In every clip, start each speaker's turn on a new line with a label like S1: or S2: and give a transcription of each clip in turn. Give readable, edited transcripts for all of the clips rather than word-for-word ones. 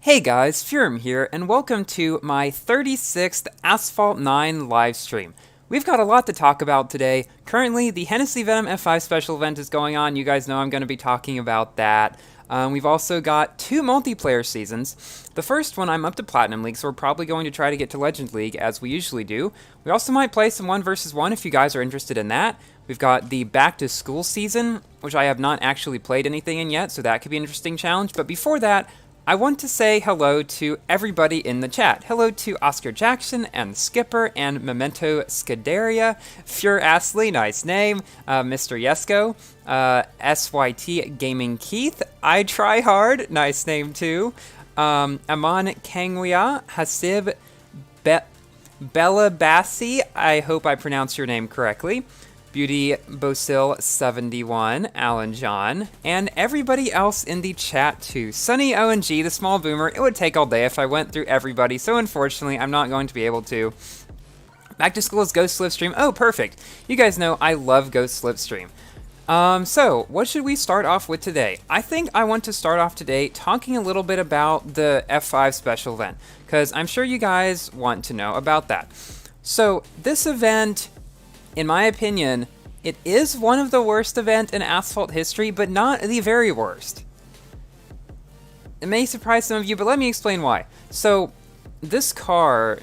S1: Hey guys, Furum here, and welcome to my 36th Asphalt 9 live stream. We've got a lot to talk about today. Currently, the Hennessy Venom F5 special event is going on. You guys know I'm going to be talking about that. We've also got two multiplayer seasons. The first one, I'm up to Platinum League, so we're probably going to try to get to Legend League, as we usually do. We also might play some 1 versus 1 if you guys are interested in that. We've got the Back to School season, which I have not actually played anything in yet, so that could be an interesting challenge. But before that, I want to say hello to everybody in the chat. Hello to Oscar Jackson and Skipper and Memento Scuderia, Fure Astley, nice name, Mr. Yesko, SYT Gaming Keith, I Try Hard, nice name too, Aman Kangwia, Hasib Bella Bassi, I hope I pronounced your name correctly, Beauty Bosil 71, Alan John, and everybody else in the chat too. Sunny ONG, the small boomer. It would take all day if I went through everybody, so unfortunately I'm not going to be able to. Back to School's Ghost Slipstream. Oh, perfect. You guys know I love Ghost Slipstream. So what should we start off with today? I think I want to start off today talking a little bit about the F5 special event, because I'm sure you guys want to know about that. So this event, in my opinion, it is one of the worst events in Asphalt history, but not the very worst. It may surprise some of you, but let me explain why. So, this car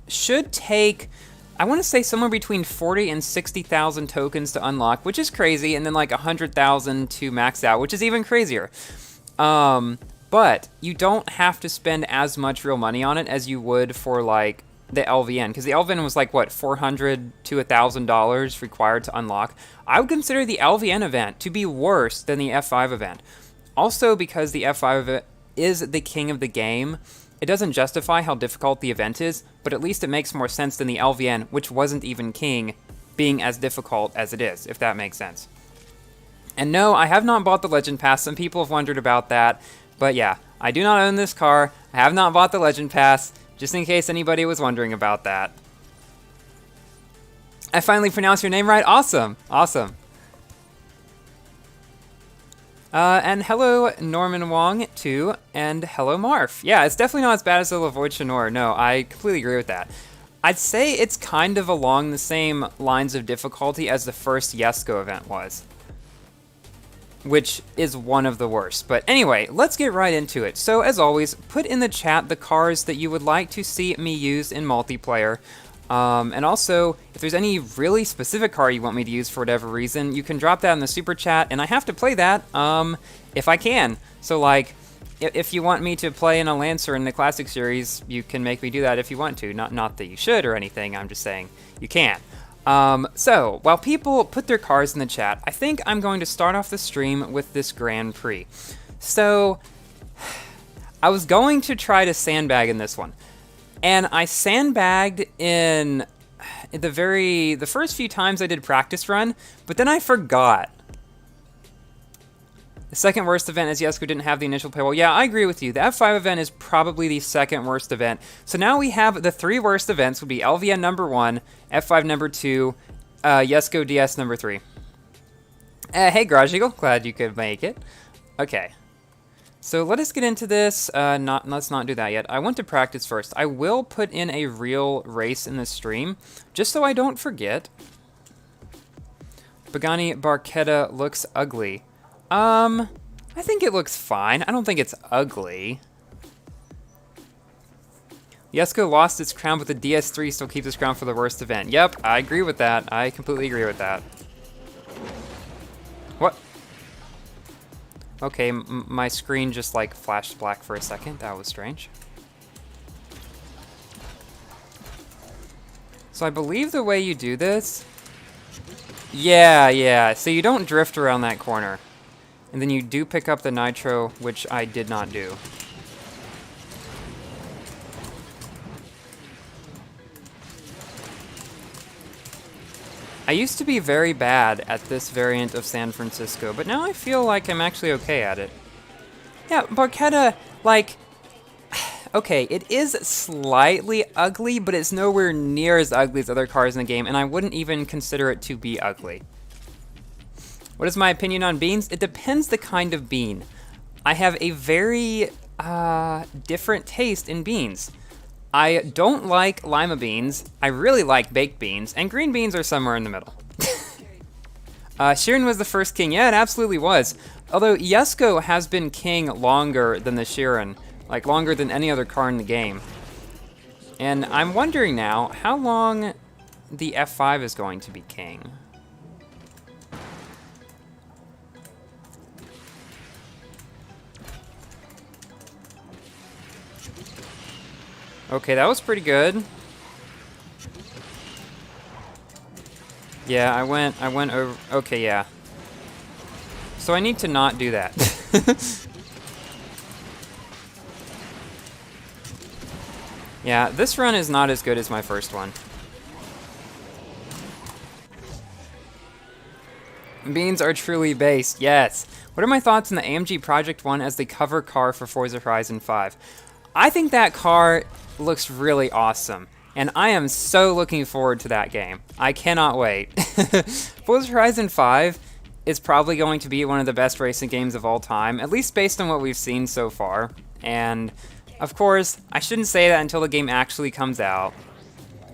S1: should take, I want to say somewhere between 40 and 60,000 tokens to unlock, which is crazy, and then like 100,000 to max out, which is even crazier. But you don't have to spend as much real money on it as you would for like the LVN, because the LVN was like, what, $400 to $1,000 required to unlock. I would consider the LVN event to be worse than the F5 event. Also, because the F5 event is the king of the game, it doesn't justify how difficult the event is, but at least it makes more sense than the LVN, which wasn't even king, being as difficult as it is, if that makes sense. And no, I have not bought the Legend Pass. Some people have wondered about that, but yeah, I do not own this car. I have not bought the Legend Pass, just in case anybody was wondering about that. I finally pronounced your name right. Awesome. Awesome. And hello, Norman Wong, too. And hello, Marf. Yeah, it's definitely not as bad as the Lavoie Chenor. No, I completely agree with that. I'd say it's kind of along the same lines of difficulty as the first Yesko event was, which is one of the worst. But anyway, let's get right into it. So as always, put in the chat the cars that you would like to see me use in multiplayer. And also, if there's any really specific car you want me to use for whatever reason, you can drop that in the super chat, and I have to play that if I can. So like, if you want me to play in a Lancer in the Classic Series, you can make me do that if you want to. Not that you should or anything, I'm just saying you can. So, while people put their cars in the chat, I think I'm going to start off the stream with this Grand Prix. So, I was going to try to sandbag in this one, and I sandbagged in the first few times I did practice run, but then I forgot. The second worst event is Yesko didn't have the initial paywall. Yeah, I agree with you. The F5 event is probably the second worst event. So now we have the three worst events would be LVN number 1, F5 number 2, Yesko DS number 3. Hey, Garage Eagle. Glad you could make it. Okay. So let us get into this. Let's not do that yet. I want to practice first. I will put in a real race in the stream, just so I don't forget. Pagani Barchetta looks ugly. I think it looks fine. I don't think it's ugly. Yesko lost its crown, but the DS3 still keeps its crown for the worst event. Yep, I agree with that. I completely agree with that. What? Okay, my screen just like flashed black for a second. That was strange. So I believe the way you do this... Yeah. So you don't drift around that corner. And then you do pick up the nitro, which I did not do. I used to be very bad at this variant of San Francisco, but now I feel like I'm actually okay at it. Yeah, Barchetta, like... Okay, it is slightly ugly, but it's nowhere near as ugly as other cars in the game, and I wouldn't even consider it to be ugly. What is my opinion on beans? It depends the kind of bean. I have a very different taste in beans. I don't like lima beans, I really like baked beans, and green beans are somewhere in the middle. Sheeran was the first king. Yeah, it absolutely was. Although Yesko has been king longer than the Sheeran, like longer than any other car in the game. And I'm wondering now how long the F5 is going to be king. Okay, that was pretty good. Yeah, I went over. Okay, yeah. So I need to not do that. Yeah, this run is not as good as my first one. Beans are truly based, yes. What are my thoughts on the AMG Project 1 as the cover car for Forza Horizon 5? I think that car looks really awesome, and I am so looking forward to that game. I cannot wait. Forza Horizon 5 is probably going to be one of the best racing games of all time, at least based on what we've seen so far. And, of course, I shouldn't say that until the game actually comes out.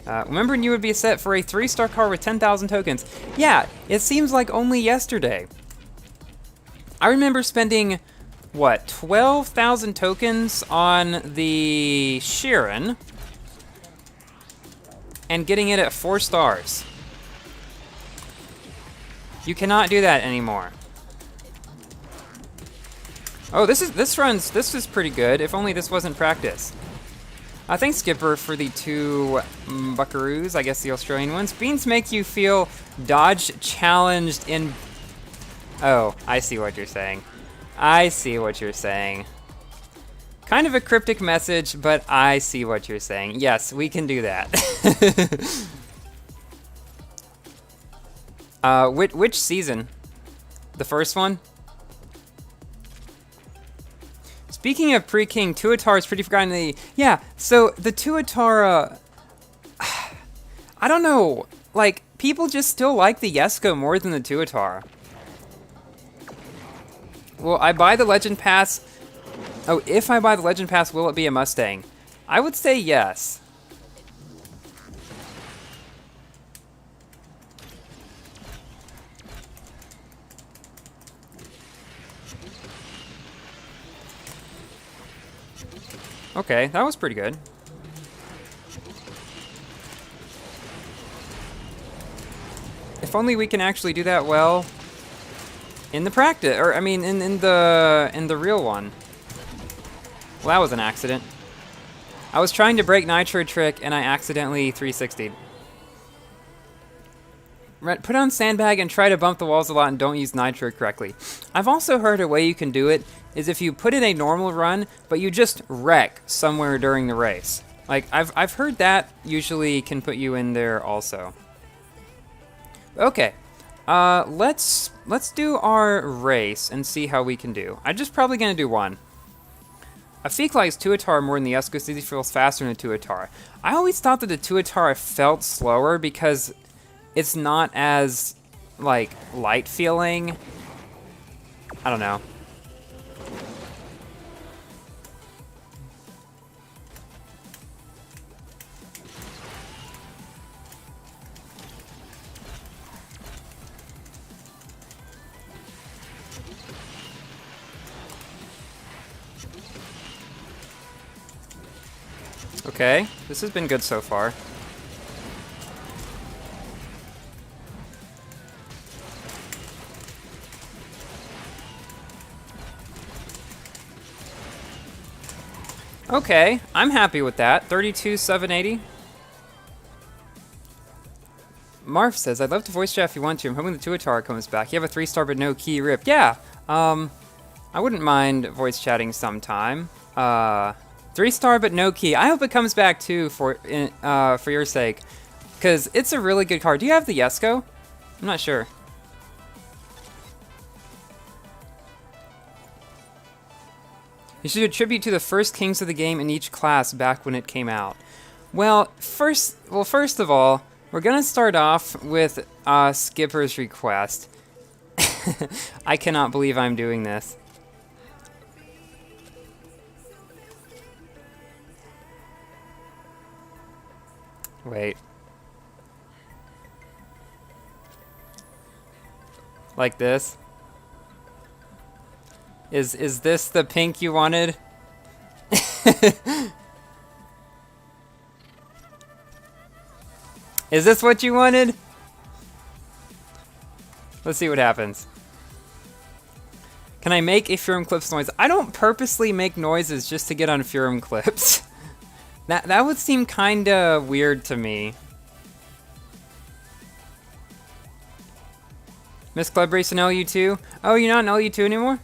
S1: Remembering you would be set for a 3-star car with 10,000 tokens. Yeah, it seems like only yesterday. I remember spending, what, 12,000 tokens on the Sheeran and getting it at 4 stars. You cannot do that anymore. Oh, this is pretty good. If only this wasn't practice. Thanks, Skipper, for the 2 buckaroos, I guess the Australian ones. Beans make you feel dodge challenged in... Oh, I see what you're saying. I see what you're saying. Kind of a cryptic message, but I see what you're saying. Yes, we can do that. Which season? The first one? Speaking of pre-king, Tuatara is pretty forgotten. Yeah, so the Tuatara... I don't know. Like, people just still like the Yesko more than the Tuatara. Will I buy the Legend Pass? Oh, if I buy the Legend Pass, will it be a Mustang? I would say yes. Okay, that was pretty good. If only we can actually do that well in the practice, or I mean, in the real one. Well, that was an accident. I was trying to break Nitro Trick and I accidentally 360'd. Put on sandbag and try to bump the walls a lot and don't use Nitro correctly. I've also heard a way you can do it is if you put in a normal run, but you just wreck somewhere during the race. Like, I've heard that usually can put you in there also. Okay, let's do our race and see how we can do. I'm just probably gonna do one. Afik likes Tuatara more than the Yesko because he feels faster than the Tuatara. I always thought that the Tuatara felt slower because it's not as, like, light feeling. I don't know. Okay, this has been good so far. Okay, I'm happy with that. 32,780. Marv says, I'd love to voice chat if you want to. I'm hoping the Tuatara comes back. You have a 3-star but no key rip. Yeah, I wouldn't mind voice chatting sometime. 3-star but no key. I hope it comes back too for your sake, because it's a really good car. Do you have the Yesko? I'm not sure. You should attribute to the first kings of the game in each class back when it came out. Well, first of all, we're gonna start off with Skipper's request. I cannot believe I'm doing this. Wait. Like this? Is this the pink you wanted? Is this what you wanted? Let's see what happens. Can I make a Furum Clips noise? I don't purposely make noises just to get on Furum Clips. That would seem kinda weird to me. Miss Club Race in LU2? Oh, you're not in LU2 anymore?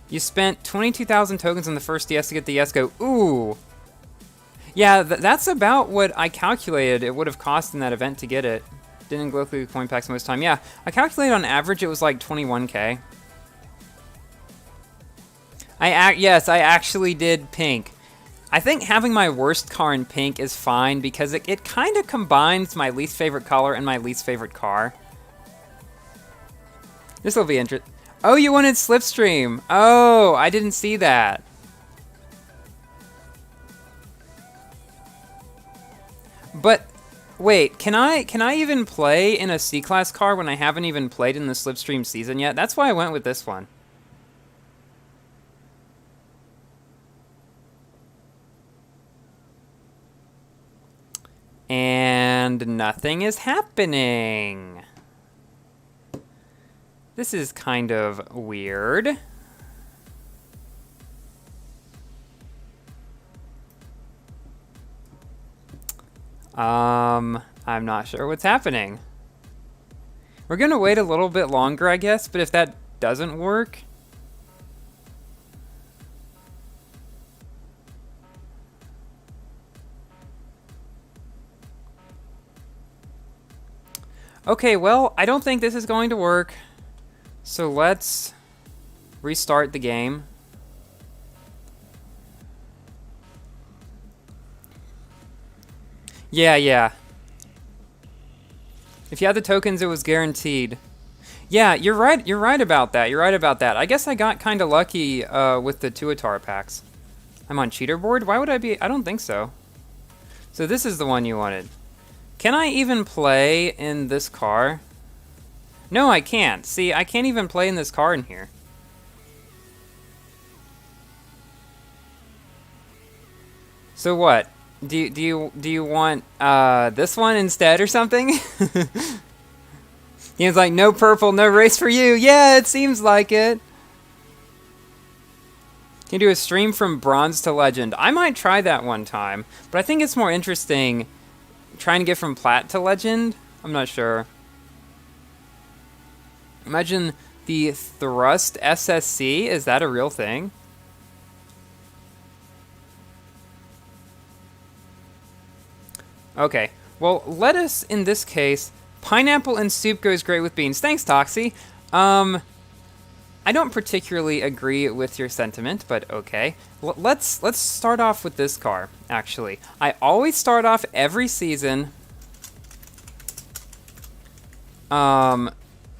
S1: You spent 22,000 tokens on the first DS to get the Yesco. Ooh! Yeah, that's about what I calculated it would have cost in that event to get it. Didn't go through the coin packs most time. Yeah, I calculated on average it was like 21k. Yes, I actually did pink. I think having my worst car in pink is fine because it kind of combines my least favorite color and my least favorite car. This will be interesting. Oh, you wanted Slipstream. Oh, I didn't see that. But wait, can I even play in a C-Class car when I haven't even played in the Slipstream season yet? That's why I went with this one. And nothing is happening. This is kind of weird. I'm not sure what's happening. We're gonna wait a little bit longer, I guess, but if that doesn't work... Okay, well, I don't think this is going to work. So let's restart the game. Yeah. If you had the tokens, it was guaranteed. Yeah, you're right about that. I guess I got kind of lucky with the Tuatara packs. I'm on cheater board? Why would I be? I don't think so. So this is the one you wanted. Can I even play in this car? No, I can't. See, I can't even play in this car in here. So what? Do you want this one instead or something? He was like, no purple, no race for you. Yeah, it seems like it. Can you do a stream from bronze to legend? I might try that one time, but I think it's more interesting trying to get from plat to legend. I'm not sure. Imagine the thrust SSC. Is that a real thing? Okay, well, lettuce in this case, pineapple and soup goes great with beans. Thanks, Toxie. I don't particularly agree with your sentiment, but okay. Let's start off with this car, actually. I always start off every season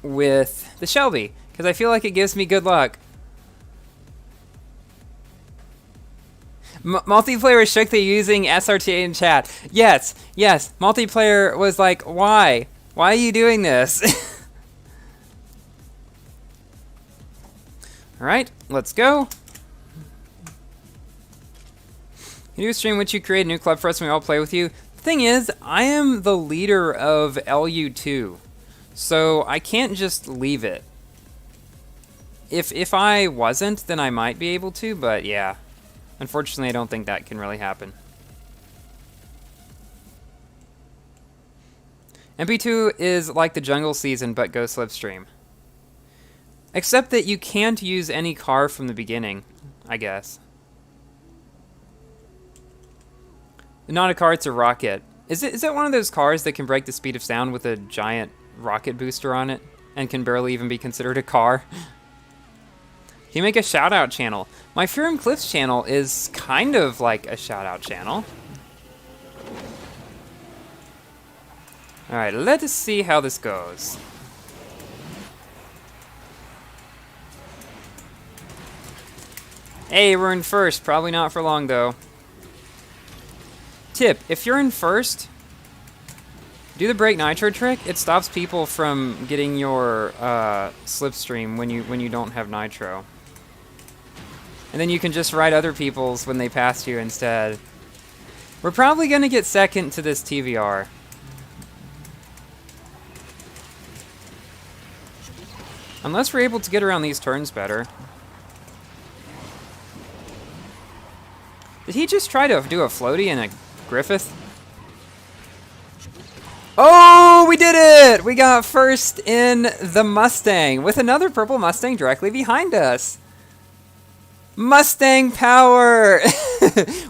S1: with the Shelby, because I feel like it gives me good luck. Multiplayer was shook that using SRTA in chat. Yes. Multiplayer was like, why? Why are you doing this? Alright, let's go. You do a stream which you create a new club for us and we all play with you. The thing is, I am the leader of LU2, so I can't just leave it. If I wasn't, then I might be able to, but yeah. Unfortunately, I don't think that can really happen. MP2 is like the jungle season, but go slipstream. Except that you can't use any car from the beginning, I guess. Not a car, it's a rocket. Is it one of those cars that can break the speed of sound with a giant rocket booster on it and can barely even be considered a car? Can you make a shout-out channel? My Furum Cliffs channel is kind of like a shout-out channel. Alright, let us see how this goes. Hey, we're in first. Probably not for long, though. Tip, if you're in first, do the brake nitro trick. It stops people from getting your slipstream when you don't have nitro. And then you can just ride other people's when they pass you instead. We're probably going to get second to this TVR. Unless we're able to get around these turns better. Did he just try to do a floaty and a Griffith? Oh, we did it! We got first in the Mustang with another purple Mustang directly behind us. Mustang power!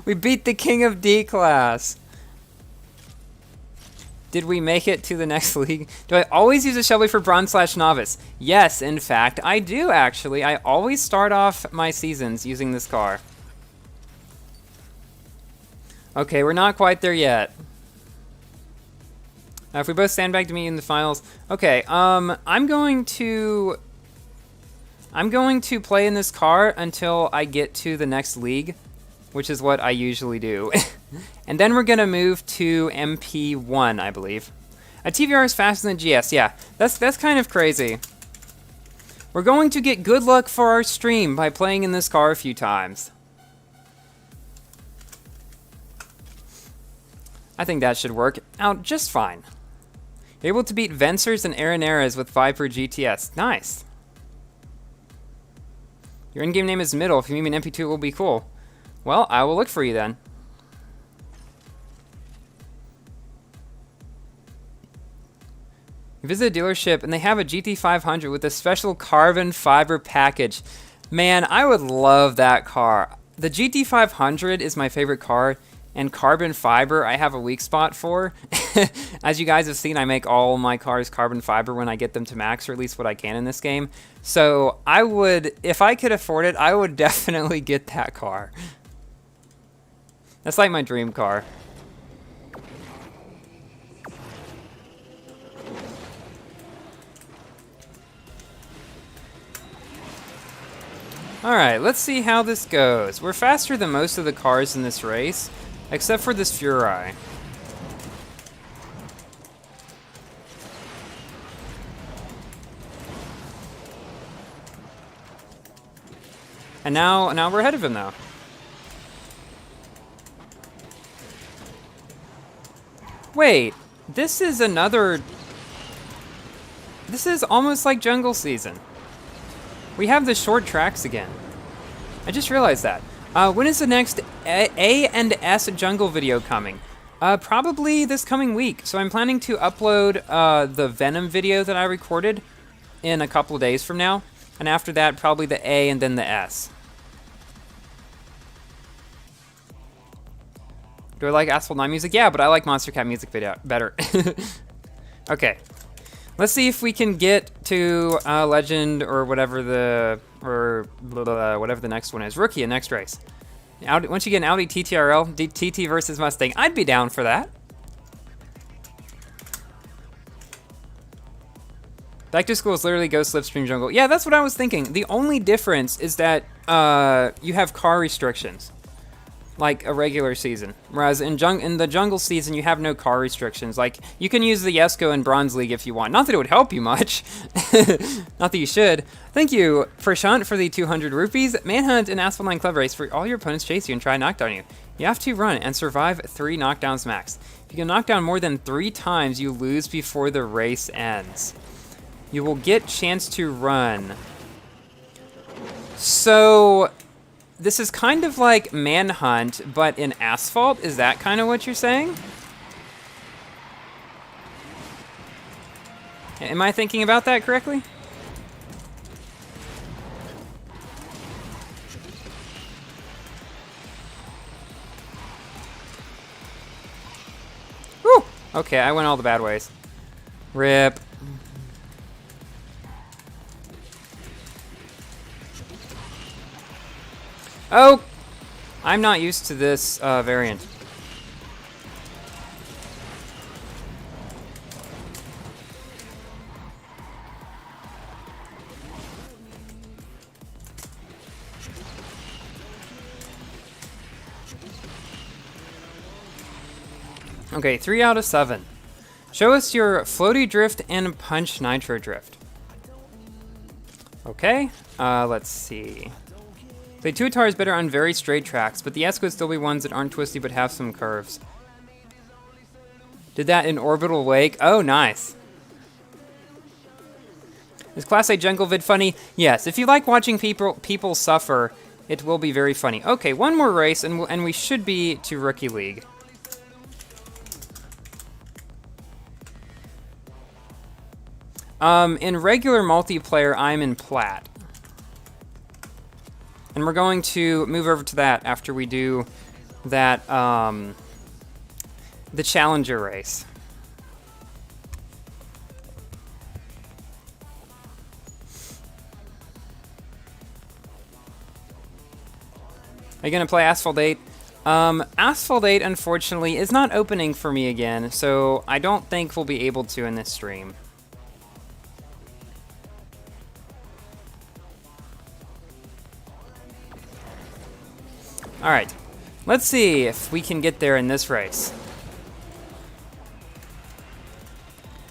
S1: We beat the king of D class. Did we make it to the next league? Do I always use a Shelby for bronze/novice? Yes, in fact, I do actually. I always start off my seasons using this car. Okay, we're not quite there yet. If we both sandbag to meet in the finals. Okay, I'm going to play in this car until I get to the next league, which is what I usually do. And then we're gonna move to MP1, I believe. A TVR is faster than GS, yeah. That's kind of crazy. We're going to get good luck for our stream by playing in this car a few times. I think that should work out just fine. You're able to beat Vencers and Arenaras with Viper GTS. Nice. Your in-game name is Middle. If you meet me in MP2, it will be cool. Well, I will look for you then. You visit a dealership and they have a GT500 with a special carbon fiber package. Man, I would love that car. The GT500 is my favorite car. And carbon fiber, I have a weak spot for. As you guys have seen, I make all my cars carbon fiber when I get them to max, or at least what I can in this game. So I would, if I could afford it, I would definitely get that car. That's like my dream car. Alright, let's see how this goes. We're faster than most of the cars in this race. Except for this Furai. And now we're ahead of him though. Wait, this is almost like jungle season. We have the short tracks again. I just realized that. When is the next A and S jungle video coming? Probably this coming week. So I'm planning to upload the Venom video that I recorded in a couple of days from now. And after that, probably the A and then the S. Do I like Asphalt 9 music? Yeah, but I like Monster Cat music video better. Okay. Let's see if we can get to Legend or whatever whatever the next one is. Rookie in next race. Audi, once you get an Audi TTRL, TT versus Mustang, I'd be down for that. Back to School is literally Go Slipstream Jungle. Yeah, that's what I was thinking. The only difference is that you have car restrictions. Like a regular season. Whereas in the jungle season, you have no car restrictions. Like, you can use the Yesco in Bronze League if you want. Not that it would help you much. Not that you should. Thank you, Prashant, for the 200 rupees. Manhunt and Asphalt 9 Club Race for all your opponents chase you and try and knock down you. You have to run and survive 3 knockdowns max. If you can knock down more than 3 times, you lose before the race ends. You will get chance to run. So this is kind of like Manhunt, but in Asphalt. Is that kind of what you're saying? Am I thinking about that correctly? Whew! Okay, I went all the bad ways. Rip. Oh! I'm not used to this variant. Okay, 3 out of 7. Show us your floaty drift and punch nitro drift. Okay, let's see. The Tuatar is better on very straight tracks, but the S could still be ones that aren't twisty but have some curves. Did that in Orbital Wake? Oh, nice. Is Class A Jungle Vid funny? Yes, if you like watching people suffer, it will be very funny. Okay, one more race, and we should be to Rookie League. In regular multiplayer, I'm in Plat. And we're going to move over to that after we do that, the Challenger race. Are you going to play Asphalt 8? Asphalt 8, unfortunately, is not opening for me again, so I don't think we'll be able to in this stream. Alright, let's see if we can get there in this race.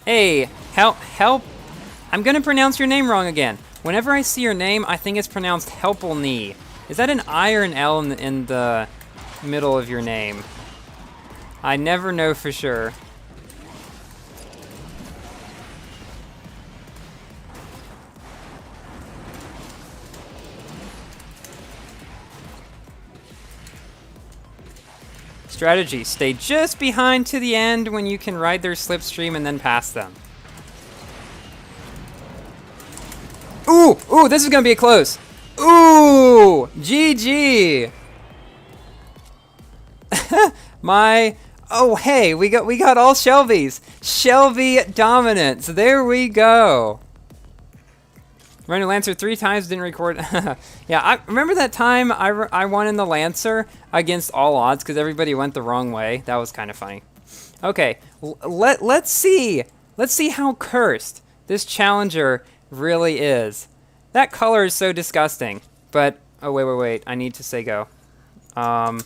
S1: Hey, help. I'm gonna pronounce your name wrong again. Whenever I see your name, I think it's pronounced Helpelney. Is that an I or an L in the middle of your name? I never know for sure. Strategy, stay just behind to the end when you can ride their slipstream and then pass them. Ooh, this is gonna be a close. Ooh, GG. Oh hey, we got all Shelby's. Shelby dominance, there we go. Running Lancer 3 times, didn't record. Yeah, I remember that time I won in the Lancer against all odds because everybody went the wrong way. That was kind of funny. Okay, let's see how cursed this Challenger really is. That color is so disgusting. But oh wait, I need to say go. I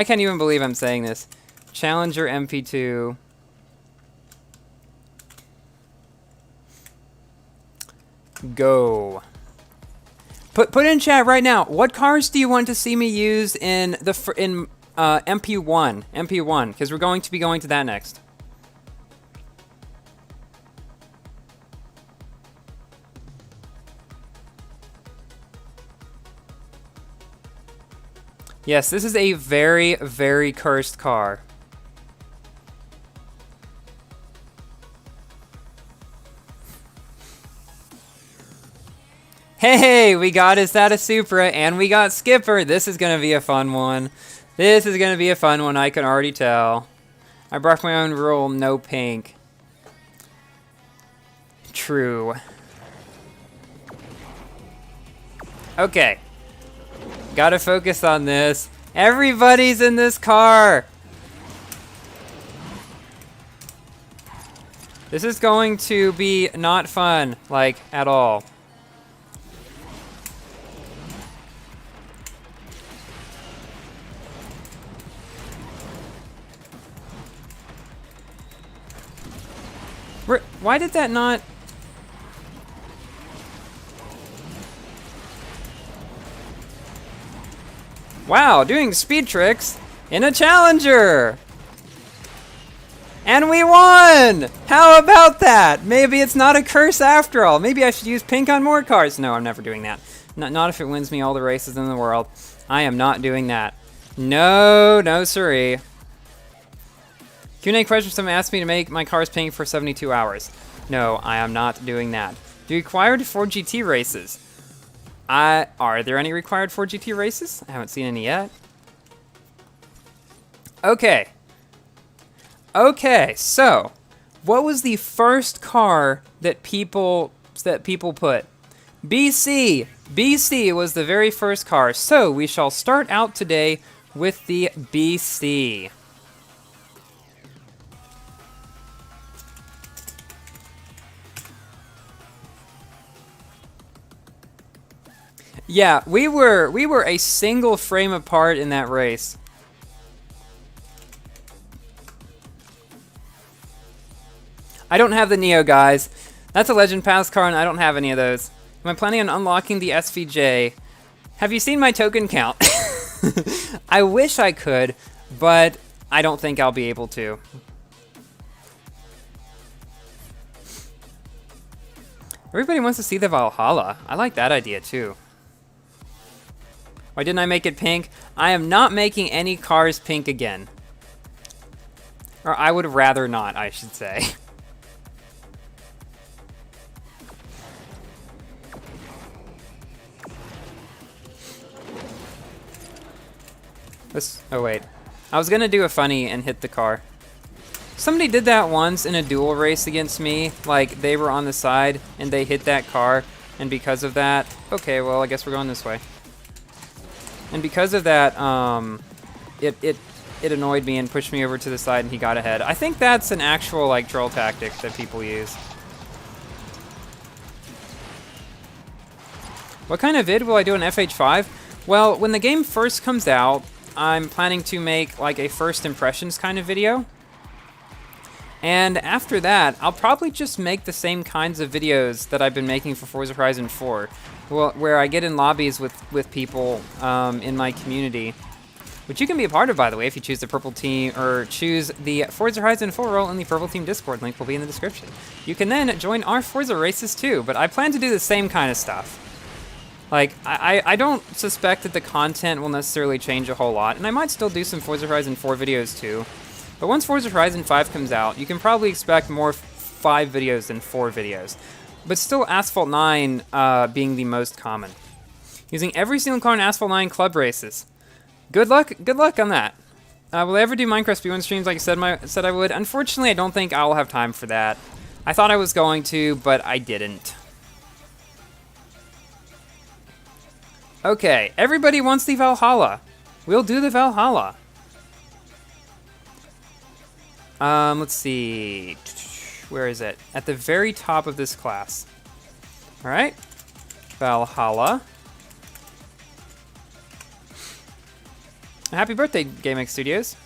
S1: can't even believe I'm saying this. Challenger MP2. Go. Put in chat right now. What cars do you want to see me use in the MP1? MP1, because we're going to be going to that next. Yes, this is a very, very cursed car. Hey, we got Is That a Supra, and we got Skipper. This is going to be a fun one. This is going to be a fun one, I can already tell. I brought my own rule, no pink. True. Okay. Gotta focus on this. Everybody's in this car! This is going to be not fun, like, at all. Why did that not... Wow, doing speed tricks in a Challenger! And we won! How about that? Maybe it's not a curse after all. Maybe I should use pink on more cars. No, I'm never doing that. Not if it wins me all the races in the world. I am not doing that. No siree. Q&A question, someone asked me to make my cars pink for 72 hours. No, I am not doing that. Do you required 4GT races? Are there any required 4GT races? I haven't seen any yet. Okay, so what was the first car that people put? BC. BC was the very first car. So we shall start out today with the BC. Yeah, we were a single frame apart in that race. I don't have the Neo, guys. That's a Legend Pass car, and I don't have any of those. Am I planning on unlocking the SVJ? Have you seen my token count? I wish I could, but I don't think I'll be able to. Everybody wants to see the Valhalla. I like that idea, too. Why didn't I make it pink? I am not making any cars pink again. Or I would rather not, I should say. Oh wait. I was gonna do a funny and hit the car. Somebody did that once in a duel race against me. Like, they were on the side and they hit that car, and because of that... Okay, well, I guess we're going this way. And because of that, it annoyed me and pushed me over to the side, and he got ahead. I think that's an actual, like, troll tactic that people use. What kind of vid will I do in FH5? Well, when the game first comes out, I'm planning to make, like, a first impressions kind of video. And after that, I'll probably just make the same kinds of videos that I've been making for Forza Horizon 4. Well, where I get in lobbies with people in my community. Which you can be a part of, by the way, if you choose the purple team, or choose the Forza Horizon 4 role in the purple team Discord. Link will be in the description. You can then join our Forza races too, but I plan to do the same kind of stuff. Like, I don't suspect that the content will necessarily change a whole lot, and I might still do some Forza Horizon 4 videos too. But once Forza Horizon 5 comes out, you can probably expect more 5 videos than 4 videos. But still Asphalt 9 being the most common. Using every single car in Asphalt 9 club races. Good luck on that. Will I ever do Minecraft speedrun streams like I said I would? Unfortunately, I don't think I'll have time for that. I thought I was going to, but I didn't. Okay, everybody wants the Valhalla. We'll do the Valhalla. Let's see. Where is it? At the very top of this class. Alright. Valhalla. Happy birthday, GameX Studios.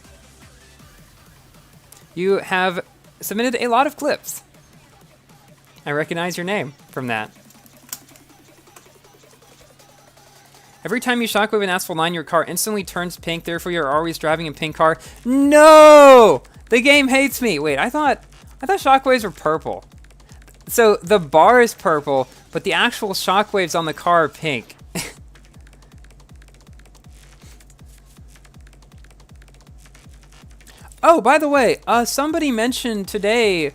S1: You have submitted a lot of clips. I recognize your name from that. Every time you shockwave in Asphalt 9, your car instantly turns pink, therefore you're always driving a pink car. No! The game hates me! Wait, I thought shockwaves were purple. So the bar is purple, but the actual shockwaves on the car are pink. Oh, by the way, somebody mentioned today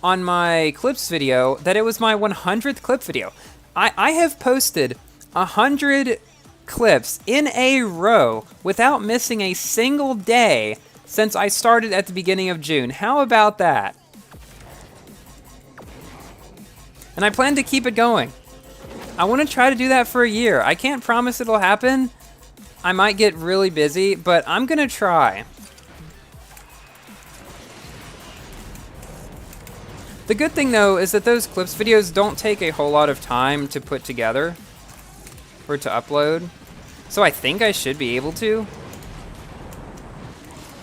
S1: on my clips video that it was my 100th clip video. I have posted 100 clips in a row without missing a single day since I started at the beginning of June. How about that? And I plan to keep it going. I want to try to do that for a year. I can't promise it'll happen. I might get really busy, but I'm gonna try. The good thing, though, is that those clips videos don't take a whole lot of time to put together or to upload, so I think I should be able to.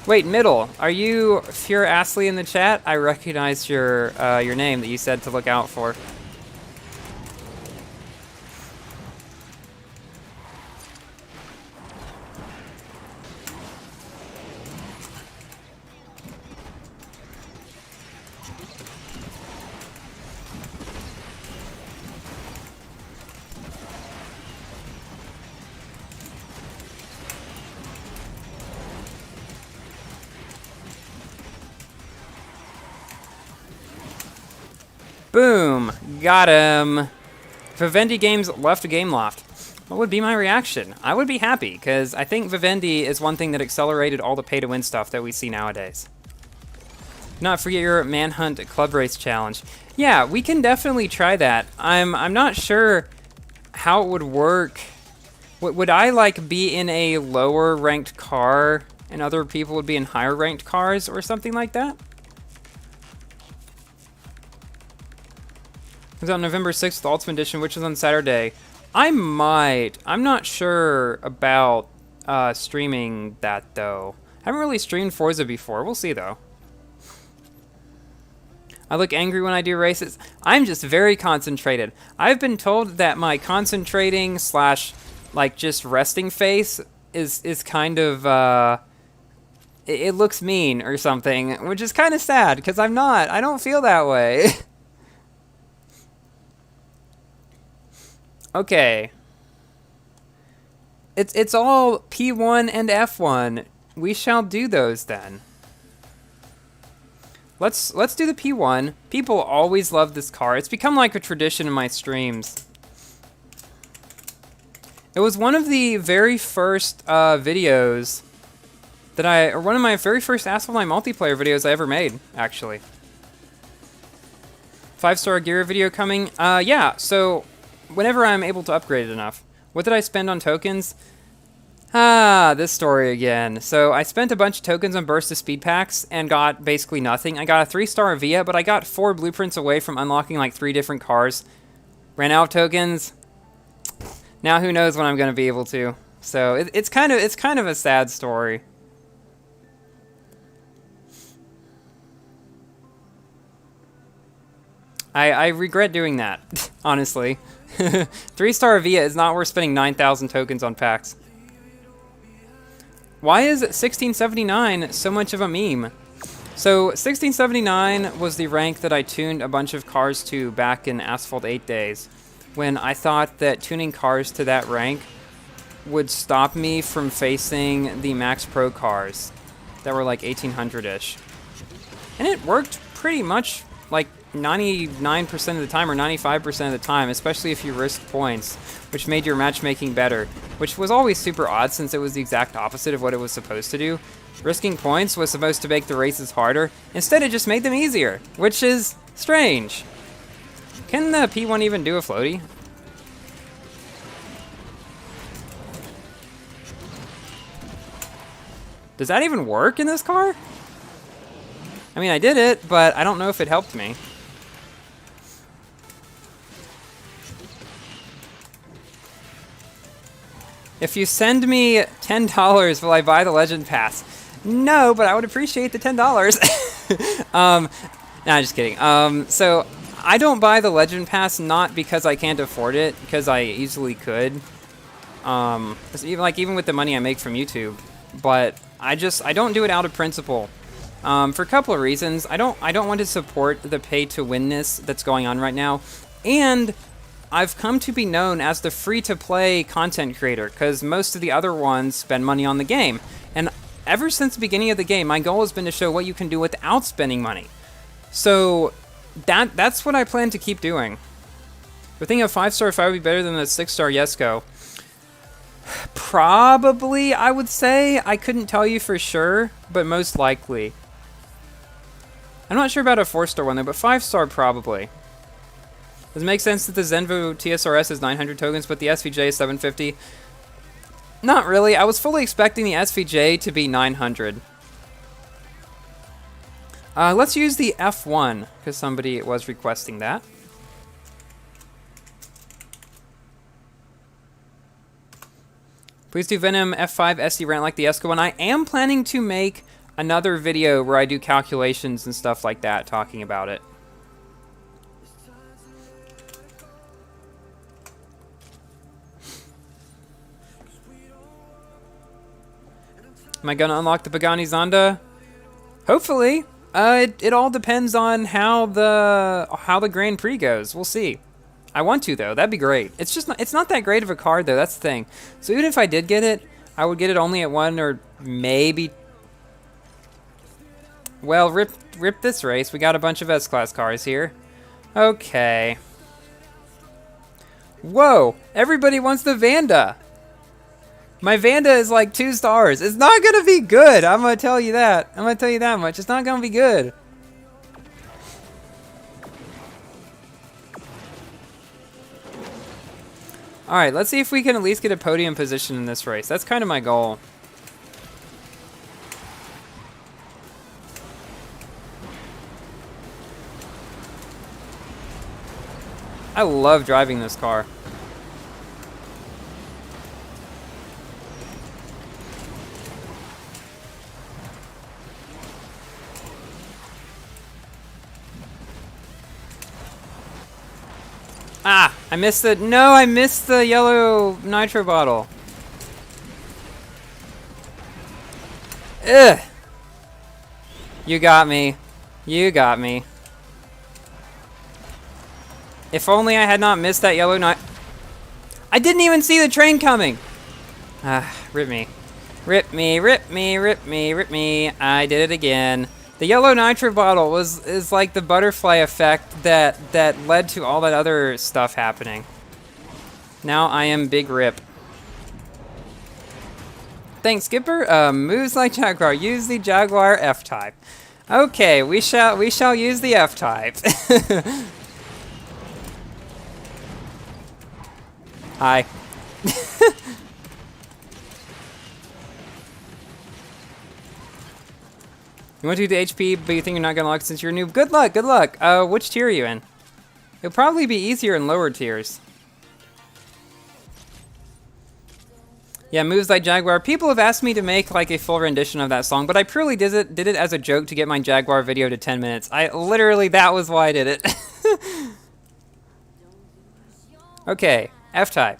S1: Wait, Middle, are you Fure Astley in the chat? I recognized your name that you said to look out for. Boom! Got him! Vivendi Games left Gameloft. What would be my reaction? I would be happy, because I think Vivendi is one thing that accelerated all the pay-to-win stuff that we see nowadays. Not forget your Manhunt Club Race Challenge. Yeah, we can definitely try that. I'm not sure how it would work. Would I, like, be in a lower-ranked car, and other people would be in higher-ranked cars, or something like that? Comes out November 6th, the Ultimate Edition, which is on Saturday. I might. I'm not sure about streaming that, though. I haven't really streamed Forza before. We'll see, though. I look angry when I do races. I'm just very concentrated. I've been told that my concentrating slash like just resting face is kind of it looks mean or something, which is kind of sad because I'm not. I don't feel that way. Okay. It's all P1 and F1. We shall do those then. Let's do the P1. People always love this car. It's become like a tradition in my streams. It was one of the very first videos that or one of my very first Asphalt 9 multiplayer videos I ever made, actually. 5-star gear video coming. Yeah, so whenever I'm able to upgrade it enough. What did I spend on tokens? This story again. So I spent a bunch of tokens on Burst of Speed Packs and got basically nothing. I got a 3-star Avia, but I got 4 blueprints away from unlocking like 3 different cars. Ran out of tokens. Now who knows when I'm going to be able to. So it's kind of a sad story. I regret doing that, honestly. 3-star Avia is not worth spending 9,000 tokens on packs. Why is 1679 so much of a meme? So 1679 was the rank that I tuned a bunch of cars to back in Asphalt 8 days, when I thought that tuning cars to that rank would stop me from facing the Max Pro cars that were like 1800-ish. And it worked pretty much like 99% of the time or 95% of the time, especially if you risked points, which made your matchmaking better, which was always super odd since it was the exact opposite of what it was supposed to do. Risking points was supposed to make the races harder. Instead, it just made them easier, which is strange. Can the P1 even do a floaty? Does that even work in this car? I mean, I did it, but I don't know if it helped me. If you send me $10, will I buy the Legend Pass? No, but I would appreciate the $10. Nah, just kidding. So I don't buy the Legend Pass not because I can't afford it, because I easily could. Even with the money I make from YouTube, but I don't do it out of principle. For a couple of reasons. I don't want to support the pay-to-winness that's going on right now, and I've come to be known as the free-to-play content creator, because most of the other ones spend money on the game. And ever since the beginning of the game, my goal has been to show what you can do without spending money. So that's what I plan to keep doing. The thing of 5-star if I would be better than the 6-star Yesco. Probably, I would say. I couldn't tell you for sure, but most likely. I'm not sure about a 4-star one though, but 5-star probably. Does it make sense that the Zenvo TSRS is 900 tokens, but the SVJ is 750? Not really. I was fully expecting the SVJ to be 900. Let's use the F1, because somebody was requesting that. Please do Venom F5 SC rant like the Esco one. I am planning to make another video where I do calculations and stuff like that, talking about it. Am I gonna unlock the Pagani Zonda? Hopefully. It all depends on how the Grand Prix goes. We'll see. I want to though. That'd be great. It's not that great of a card though. That's the thing. So even if I did get it, I would get it only at 1 or maybe. Well, rip this race. We got a bunch of S-Class cars here. Okay. Whoa! Everybody wants the Vanda. My Vanda is like 2 stars. It's not gonna be good. I'm gonna tell you that. I'm gonna tell you that much. It's not gonna be good. Alright, let's see if we can at least get a podium position in this race. That's kind of my goal. I love driving this car. Ah, I missed the, no, I missed the yellow nitro bottle. Ugh. You got me. You got me. If only I had not missed that yellow nitro. I didn't even see the train coming. Ah, rip me. Rip me, rip me, rip me, rip me. I did it again. The yellow nitro bottle is like the butterfly effect that led to all that other stuff happening. Now I am big rip. Thanks, Skipper. Moves like Jaguar. Use the Jaguar F-type. Okay, we shall use the F-type. Hi. You want to do the HP, but you think you're not gonna lock since you're a noob. Good luck, good luck. Which tier are you in? It'll probably be easier in lower tiers. Yeah, moves like Jaguar. People have asked me to make like a full rendition of that song, but I purely did it as a joke to get my Jaguar video to 10 minutes. That was why I did it. Okay, F-type.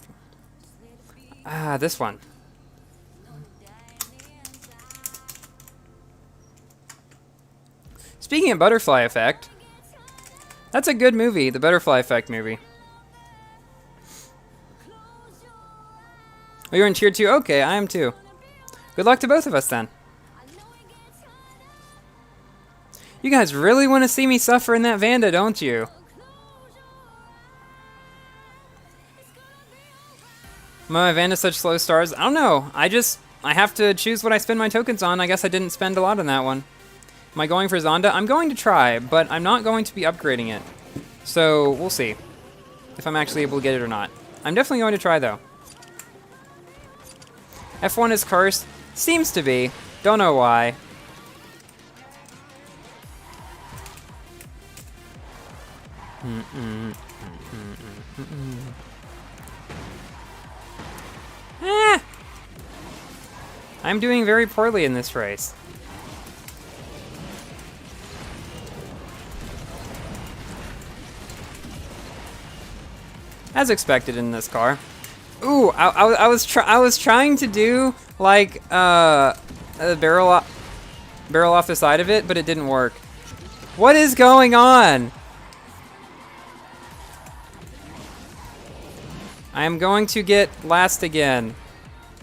S1: Ah, this one. Speaking of Butterfly Effect, that's a good movie, the Butterfly Effect movie. Oh, you're in tier 2? Okay, I am too. Good luck to both of us then. You guys really want to see me suffer in that Vanda, don't you? My Vanda such slow stars? I don't know. I have to choose what I spend my tokens on. I guess I didn't spend a lot on that one. Am I going for Zonda? I'm going to try, but I'm not going to be upgrading it. So, we'll see if I'm actually able to get it or not. I'm definitely going to try, though. F1 is cursed. Seems to be. Don't know why. Ah! I'm doing very poorly in this race. As expected in this car. Ooh, I was trying to do like a barrel off the side of it, but it didn't work. What is going on? I am going to get last again.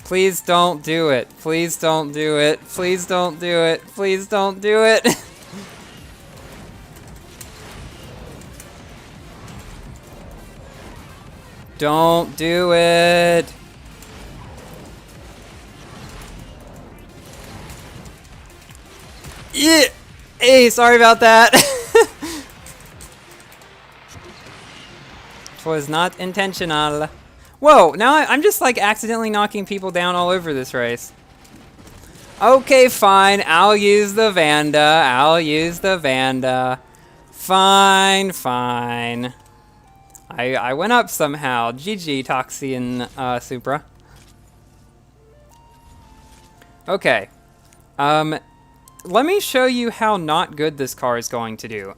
S1: Please don't do it. Please don't do it. Please don't do it. Please don't do it. Don't do it. Yeah. Hey, sorry about that. It was not intentional. Whoa, now I'm just like accidentally knocking people down all over this race. Okay, fine. I'll use the Vanda. I'll use the Vanda. Fine, fine. I went up somehow. GG, Toxie and Supra. Okay. Let me show you how not good this car is going to do.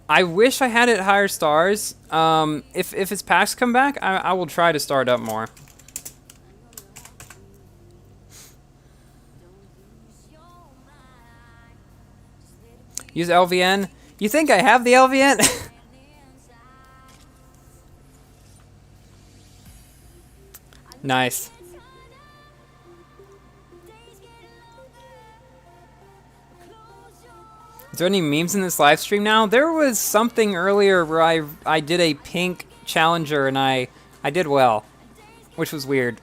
S1: I wish I had it higher stars. If its packs come back, I will try to start up more. Use LVN? You think I have the LVN? Nice. Is there any memes in this live stream now? There was something earlier where I did a pink challenger and I did well, which was weird.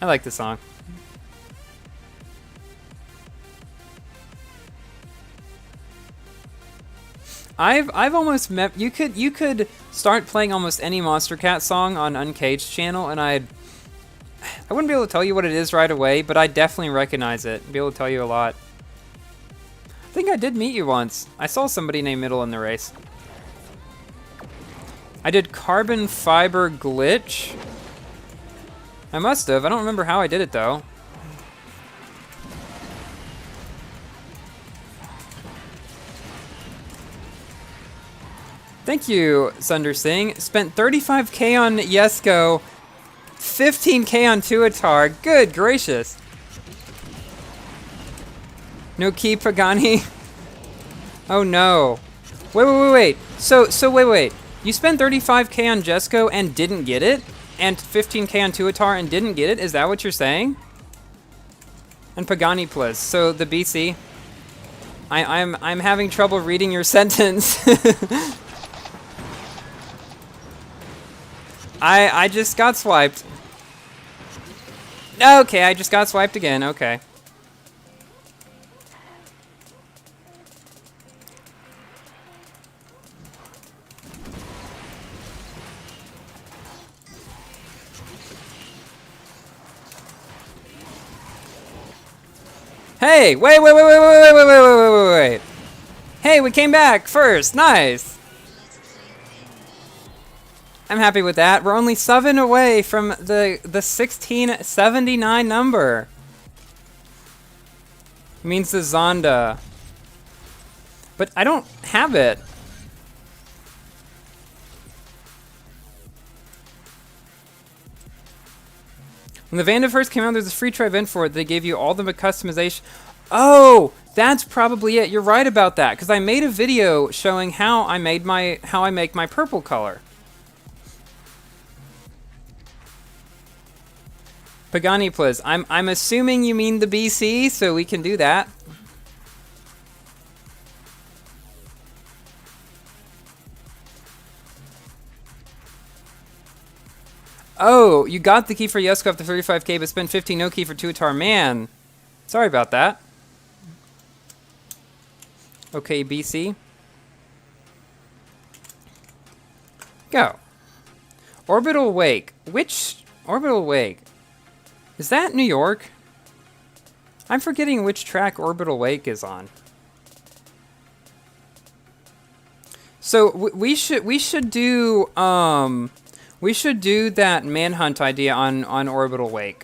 S1: I like the song. I've almost met you could start playing almost any Monster Cat song on Uncaged channel and I wouldn't be able to tell you what it is right away, but I definitely recognize it. Be able to tell you a lot. I think I did meet you once. I saw somebody named Middle in the race. I did Carbon Fiber Glitch. I must have. I don't remember how I did it though. Thank you, Sunder Singh. Spent 35k on Yesko, 15k on Tuatar. Good gracious. No key, Pagani. Oh no. Wait. So wait. You spent 35k on Jesco and didn't get it? And 15k on Tuatar and didn't get it? Is that what you're saying? And Pagani plus. So the BC. I'm having trouble reading your sentence. I just got swiped. Okay, I just got swiped again. Okay. Hey, wait. Hey, we came back first. Nice. I'm happy with that. We're only 7 away from the 1679 number. It means the Zonda. But I don't have it. When the Vanda first came out, there's a free try event for it. They gave you all the customization. Oh, that's probably it. You're right about that, because I made a video showing how I make my purple color. Pagani please. I'm assuming you mean the BC, so we can do that. Oh, you got the key for Yesko after 35k, but spent 15 no key for Tuatar. Man, sorry about that. Okay, BC. Go. Orbital Wake. Which Orbital Wake? Is that New York? I'm forgetting which track Orbital Wake is on. So we should do that Manhunt idea on Orbital Wake.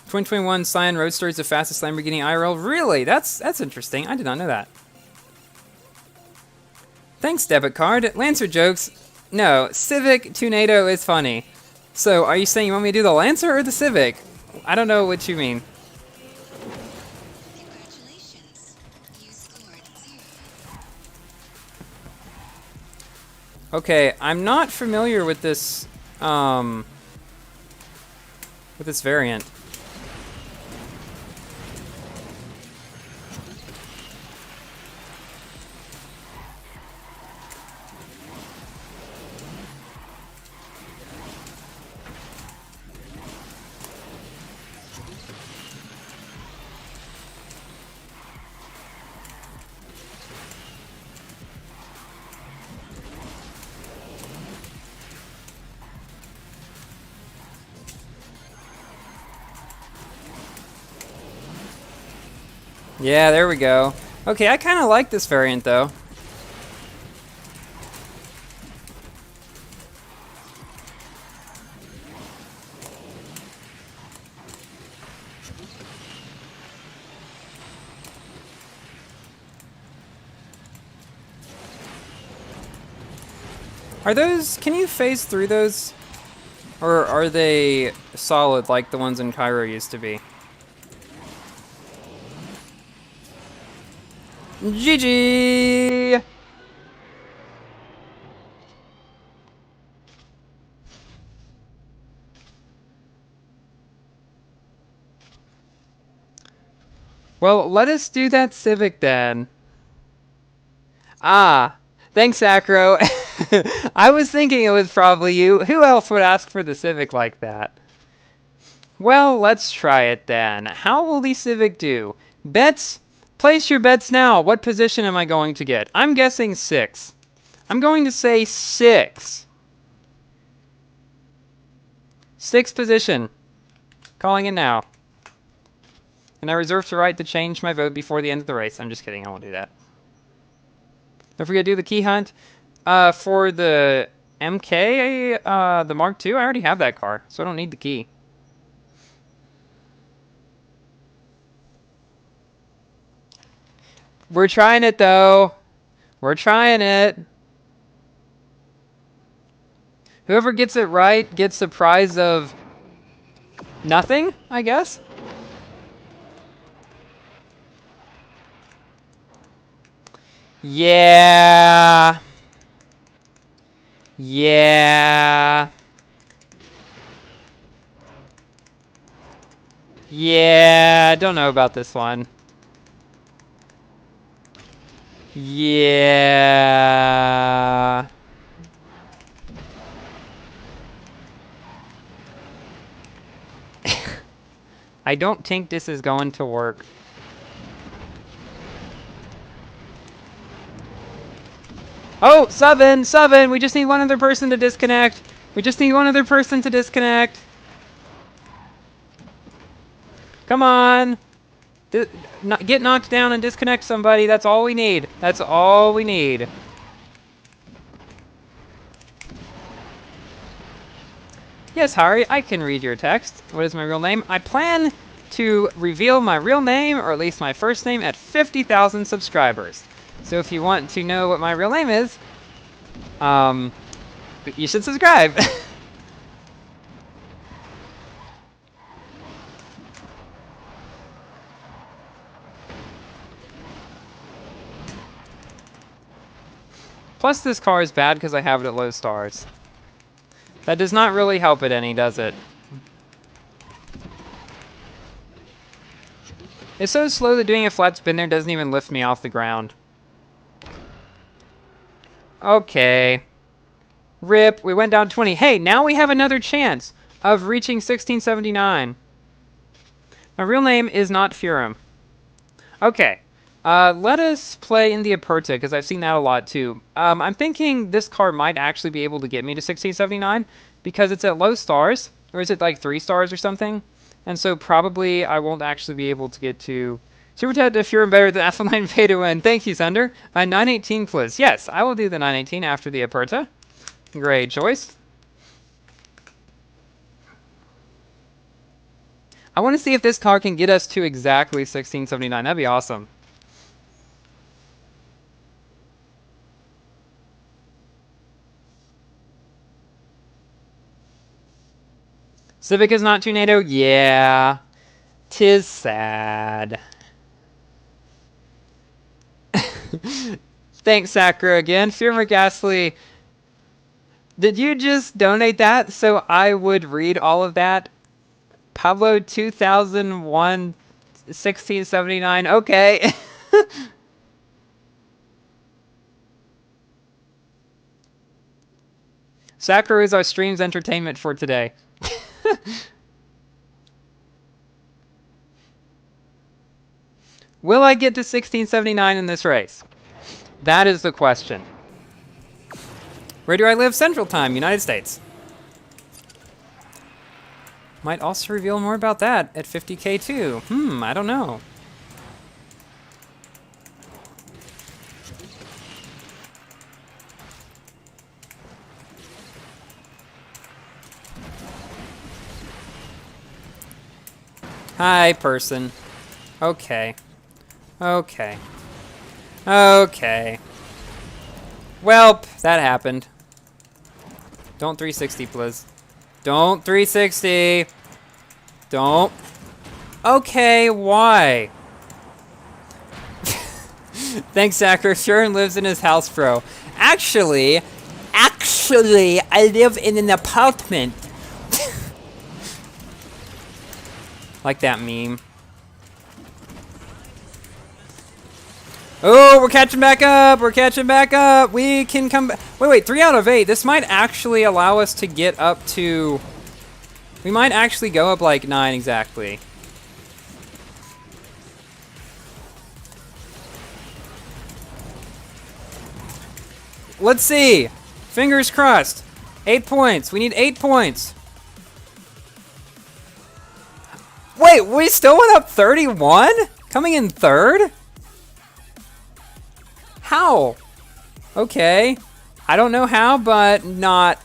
S1: 2021 Scion Roadster is the fastest Lamborghini IRL. Really? That's interesting. I did not know that. Thanks, debit card. Lancer jokes. No, Civic Tornado is funny. So, are you saying you want me to do the Lancer or the Civic? I don't know what you mean.
S2: Congratulations. You scored 0.
S1: Okay, I'm not familiar with this variant. Yeah, there we go. Okay, I kind of like this variant, though. Are those... Can you phase through those? Or are they solid like the ones in Cairo used to be? GG! Well, let us do that Civic then. Ah, thanks, Acro. I was thinking it was probably you. Who else would ask for the Civic like that? Well, let's try it then. How will the Civic do? Bets? Place your bets now. What position am I going to get? I'm guessing 6. I'm going to say 6. 6th position. Calling it now. And I reserve the right to change my vote before the end of the race. I'm just kidding. I won't do that. Don't forget to do the key hunt. For the MK, the Mark II, I already have that car, so I don't need the key. We're trying it, though. We're trying it. Whoever gets it right gets the prize of nothing, I guess? Yeah. Yeah. Yeah, don't know about this one. Yeah. I don't think this is going to work. Oh, seven, seven. We just need one other person to disconnect. We just need one other person to disconnect. Come on. Get knocked down and disconnect somebody. That's all we need. That's all we need. Yes, Harry, I can read your text. What is my real name? I plan to reveal my real name, or at least my first name, at 50,000 subscribers. So if you want to know what my real name is, you should subscribe. Plus, this car is bad because I have it at low stars. That does not really help it any, does it? It's so slow that doing a flat spin there doesn't even lift me off the ground. Okay. Rip, we went down 20. Hey, now we have another chance of reaching 1679. My real name is not Furum. Okay. Let us play in the Aperta, because I've seen that a lot too. I'm thinking this car might actually be able to get me to 1679, because it's at low stars, or is it like 3 stars or something? And so probably I won't actually be able to get to Super Ted if you're better than Asphalt 9 pay to win. Thank you, Sunder. 918 please. Yes, I will do the 918 after the Aperta. Great choice. I want to see if this car can get us to exactly 1679. That'd be awesome. Civic is not Tornado? Yeah. 'Tis sad. Thanks, Sakura, again. Fear McGasly, did you just donate that so I would read all of that? Pablo 2001 1679. Okay. Sakura is our stream's entertainment for today. Will I get to 1679 in this race? That is the question. Where do I live? Central Time, United States. Might also reveal more about that at 50K too. I don't know. Hi, person. Okay. Okay. Okay. Welp, that happened. Don't 360, please. Don't 360. Don't. Okay, why? Thanks, Zachary. Sharon lives in his house, bro. Actually, I live in an apartment. Like that meme. Oh, we're catching back up. We're catching back up. We can come back. Wait, 3 out of 8. This might actually allow us to get up to... We might actually go up like 9 exactly. Let's see. Fingers crossed. 8 points. We need 8 points. Wait, we still went up 31? Coming in 3rd? How? Okay. I don't know how, but not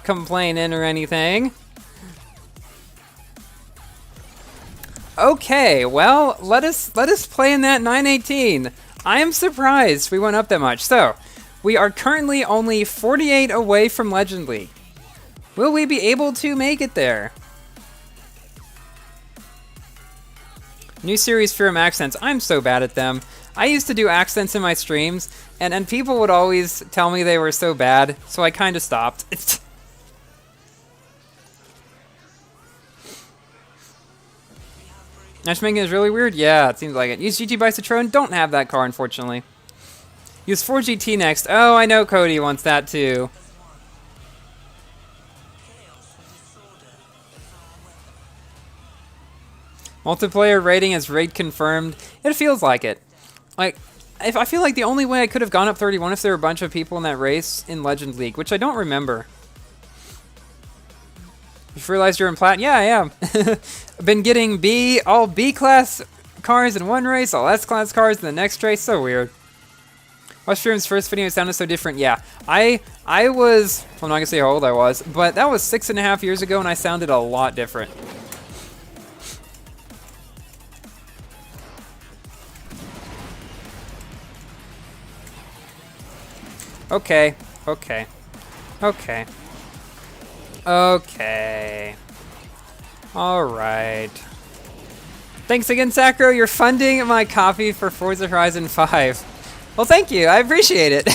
S1: complaining or anything. Okay, well, let us play in that 918. I am surprised we went up that much. So, we are currently only 48 away from Legend League. Will we be able to make it there? New series Fear accents. I'm so bad at them. I used to do accents in my streams, and people would always tell me they were so bad, so I kind of stopped. Matchmaking is really weird? Yeah, it seems like it. Use GT by Citroen? Don't have that car, unfortunately. Use 4GT next. Oh, I know Cody wants that too. Multiplayer rating is raid confirmed. It feels like it. Like, if I feel like the only way I could have gone up 31 if there were a bunch of people in that race in Legend League, which I don't remember. You realized you're in plat? Yeah, I am. I've been getting all B-class cars in one race, all S-class cars in the next race. So weird. Watch Stream's first video sounded so different. Yeah, I was, I'm not gonna say how old I was, but that was 6.5 years ago, and I sounded a lot different. Okay, okay, okay. Okay. Alright. Thanks again, Sacro. You're funding my copy for Forza Horizon 5. Well, thank you. I appreciate it.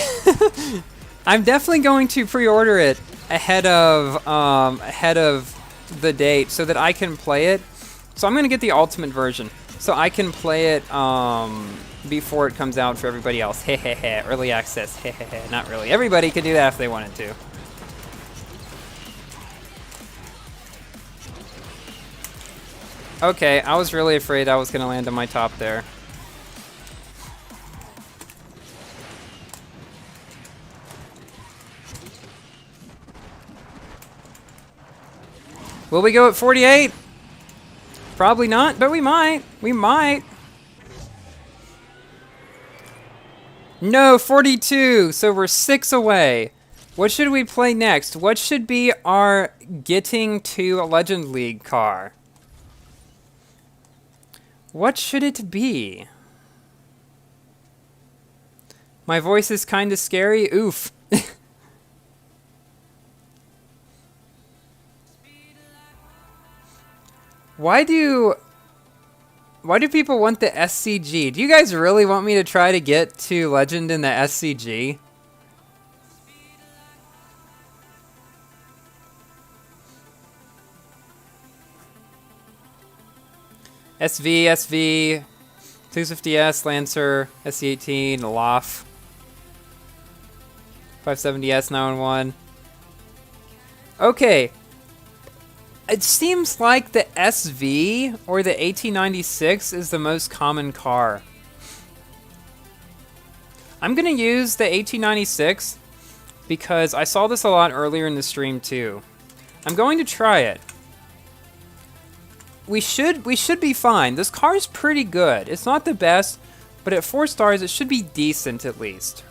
S1: I'm definitely going to pre-order it ahead of the date so that I can play it. So I'm going to get the ultimate version so I can play it before it comes out for everybody else. Hehehe. Early access. Hehehe. Not really. Everybody could do that if they wanted to. Okay, I was really afraid I was going to land on my top there. Will we go at 48? Probably not, but we might. We might. No, 42. So we're 6 away. What should we play next? What should be our getting to a Legend League car? What should it be? My voice is kind of scary. Oof. Why do people want the SCG? Do you guys really want me to try to get to Legend in the SCG? SV, 250S, Lancer, SC18, Loft, 570S, 911. Okay. It seems like the SV or the 1896 is the most common car. I'm going to use the 1896 because I saw this a lot earlier in the stream too. I'm going to try it. We should be fine. This car is pretty good. It's not the best, but at 4 stars it should be decent at least.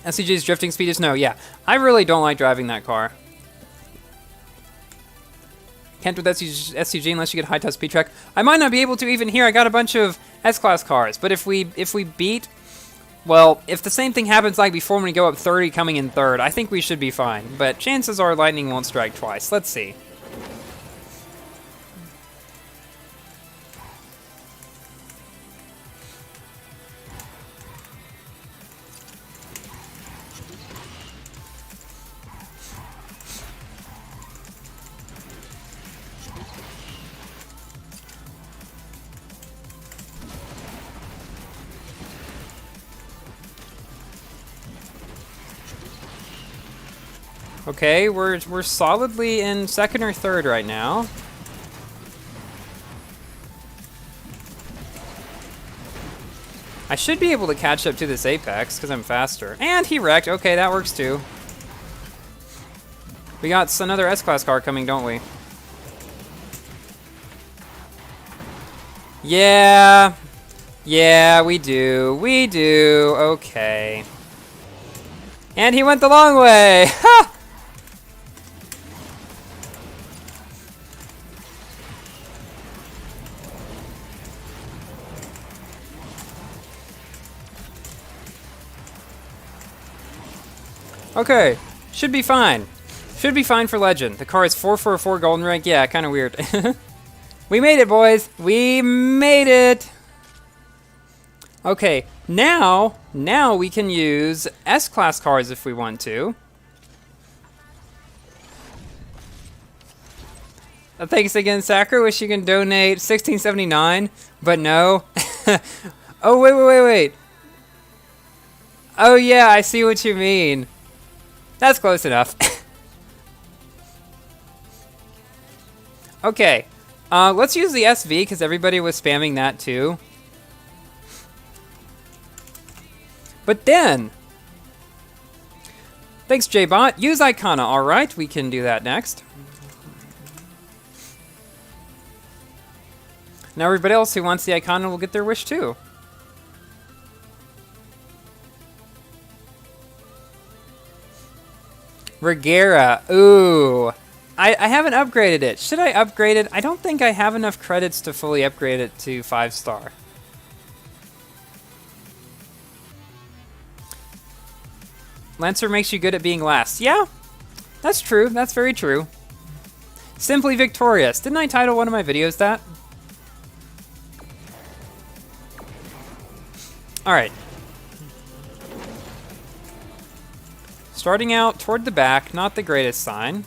S1: SCG's drifting speed is no. Yeah, I really don't like driving that car. Can't with SCG unless you get high top speed track. I might not be able to even here. I got a bunch of S-Class cars, but if we beat, well, if the same thing happens like before when we go up 30 coming in 3rd, I think we should be fine. But chances are lightning won't strike twice. Let's see. Okay, we're solidly in 2nd or 3rd right now. I should be able to catch up to this Apex because I'm faster. And he wrecked. Okay, that works too. We got another S-Class car coming, don't we? Yeah. Yeah, we do. We do. Okay. And he went the long way. Ha! Okay, should be fine. Should be fine for Legend. The car is 444 golden rank. Yeah, kind of weird. We made it, boys. We made it. Okay, now we can use S-Class cars if we want to. Thanks again, Sacker. Wish you can donate 1679, but no. Oh, wait. Oh, yeah, I see what you mean. That's close enough. Okay, let's use the SV because everybody was spamming that too. But then, thanks, JBot. Use Icona. All right, we can do that next. Now everybody else who wants the Icona will get their wish too. Regera. Ooh. I haven't upgraded it. Should I upgrade it? I don't think I have enough credits to fully upgrade it to 5-star. Lancer makes you good at being last. Yeah, that's true. That's very true. Simply victorious. Didn't I title one of my videos that? Alright. Starting out toward the back, not the greatest sign.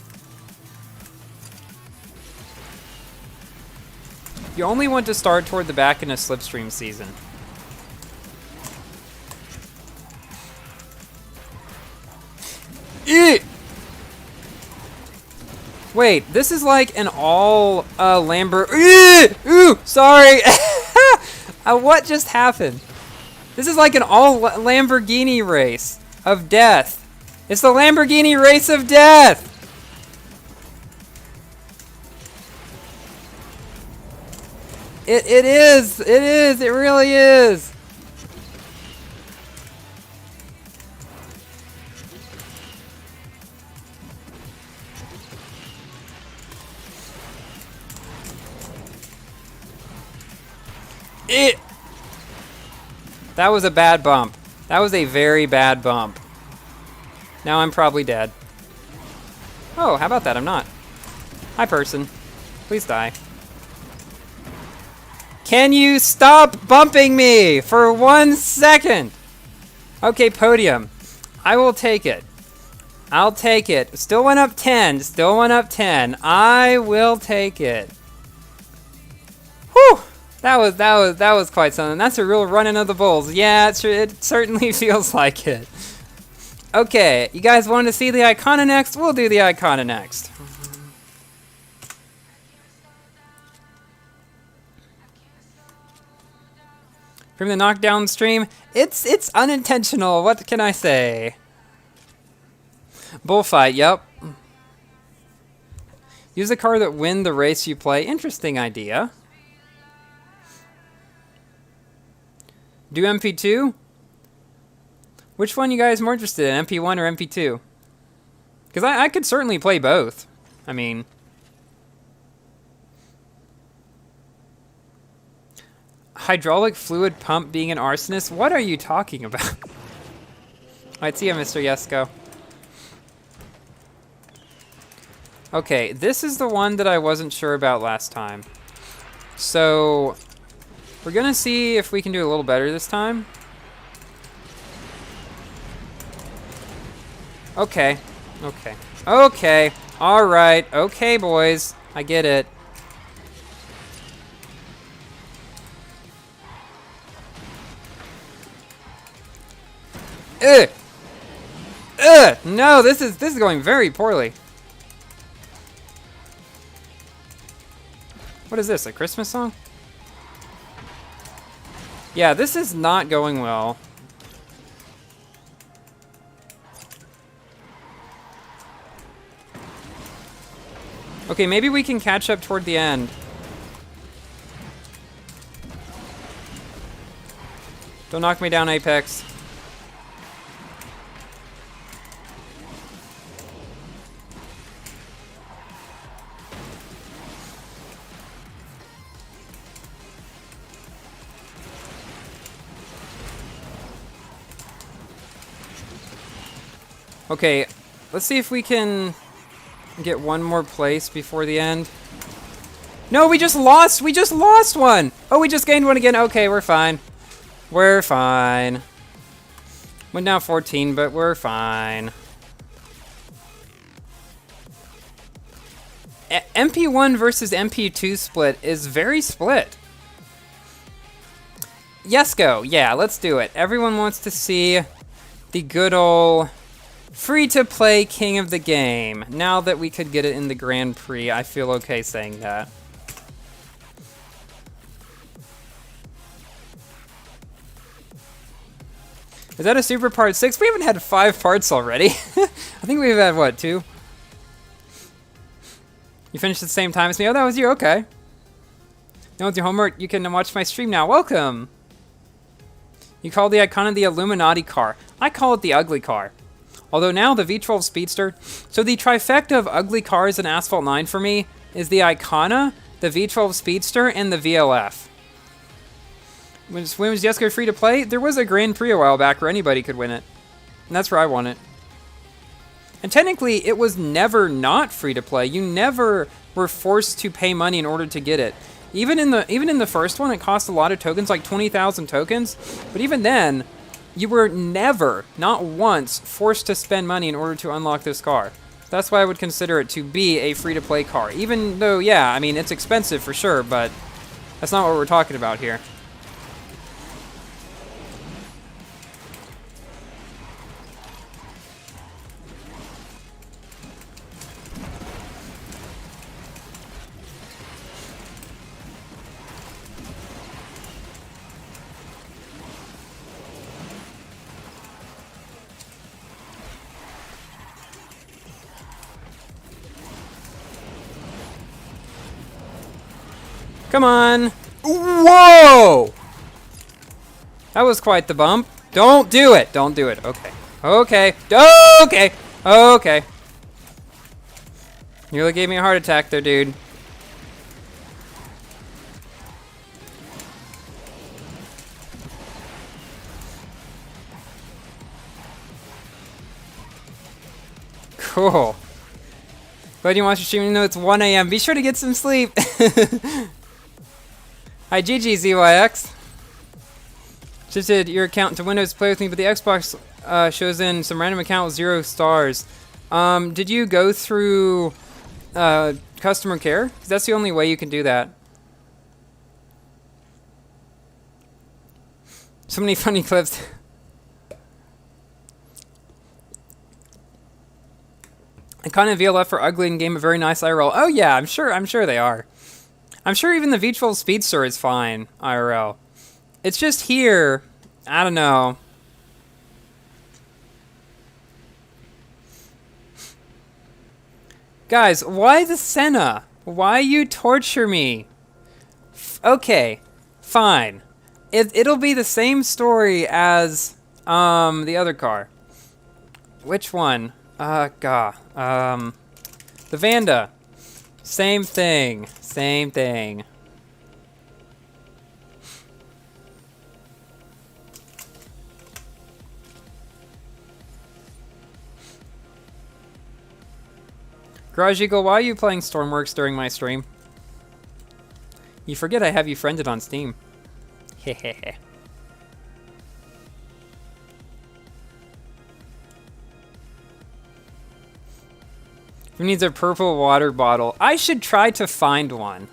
S1: You only want to start toward the back in a slipstream season. Wait, this is like an all Ooh, sorry. What just happened? This is like an all Lamborghini race of death. It's the Lamborghini race of death. It is. It really is. That was a bad bump. That was a very bad bump. Now I'm probably dead. Oh, how about that? I'm not. Hi, person. Please die. Can you stop bumping me for 1 second? Okay, podium. I will take it. I'll take it. Still went up 10. Still went up 10. I will take it. Whew. That was quite something. That's a real running of the bulls. Yeah, it certainly feels like it. Okay, you guys want to see the Icona next? We'll do the Icona next. From the knockdown stream, it's unintentional. What can I say? Bullfight, yep. Use a car that win the race you play. Interesting idea. Do MP2? Which one you guys more interested in, MP1 or MP2? Because I could certainly play both. I mean... Hydraulic fluid pump being an arsonist? What are you talking about? Alright, see ya, Mr. Yesko. Okay, this is the one that I wasn't sure about last time. So... we're gonna see if we can do a little better this time. Okay. Okay. Okay. Alright. Okay, boys. I get it. Ugh! Ugh! No, this is going very poorly. What is this, a Christmas song? Yeah, this is not going well. Okay, maybe we can catch up toward the end. Don't knock me down, Apex. Okay, let's see if we can get one more place before the end. No, we just lost! We just lost one! Oh, we just gained one again. Okay, we're fine. We're fine. Went down 14, but we're fine. MP1 versus MP2 split is very split. Yes, go. Yeah, let's do it. Everyone wants to see the good old free-to-play king of the game. Now that we could get it in the Grand Prix, I feel okay saying that. Is that a super part 6? We haven't had 5 parts already. I think we've had, what, 2? You finished at the same time as me? Oh, that was you. Okay. Now with your homework, you can watch my stream now. Welcome! You call the Icona the Illuminati car. I call it the ugly car. Although now the V12 Speedster... So the trifecta of ugly cars in Asphalt 9 for me is the Icona, the V12 Speedster, and the VLF. When was Jesko free to play? There was a Grand Prix a while back where anybody could win it. And that's where I won it. And technically, it was never not free to play. You never were forced to pay money in order to get it. Even in the first one, it cost a lot of tokens, like 20,000 tokens. But even then, you were never, not once, forced to spend money in order to unlock this car. That's why I would consider it to be a free-to-play car. Even though, yeah, I mean, it's expensive for sure, but that's not what we're talking about here. Come on. Whoa! That was quite the bump. Don't do it. Don't do it. Okay. Okay. Okay. Okay. You really gave me a heart attack there, dude. Cool. Glad you watched your stream even though it's 1 a.m. Be sure to get some sleep. Hi, GG, ZYX. Shifted your account to Windows to play with me, but the Xbox shows in some random account with 0 stars. Did you go through customer care? Because that's the only way you can do that. So many funny clips. Icona and VLF are ugly in game, a very nice IRL. Oh yeah, I'm sure they are. I'm sure even the V12 Speedster is fine, IRL. It's just here, I don't know. Guys, why the Senna? Why you torture me? Okay, fine. It'll be the same story as the other car. Which one? The Vanda. Same thing. Same thing. Garage Eagle, why are you playing Stormworks during my stream? You forget I have you friended on Steam. Hehehe. Who needs a purple water bottle? I should try to find one.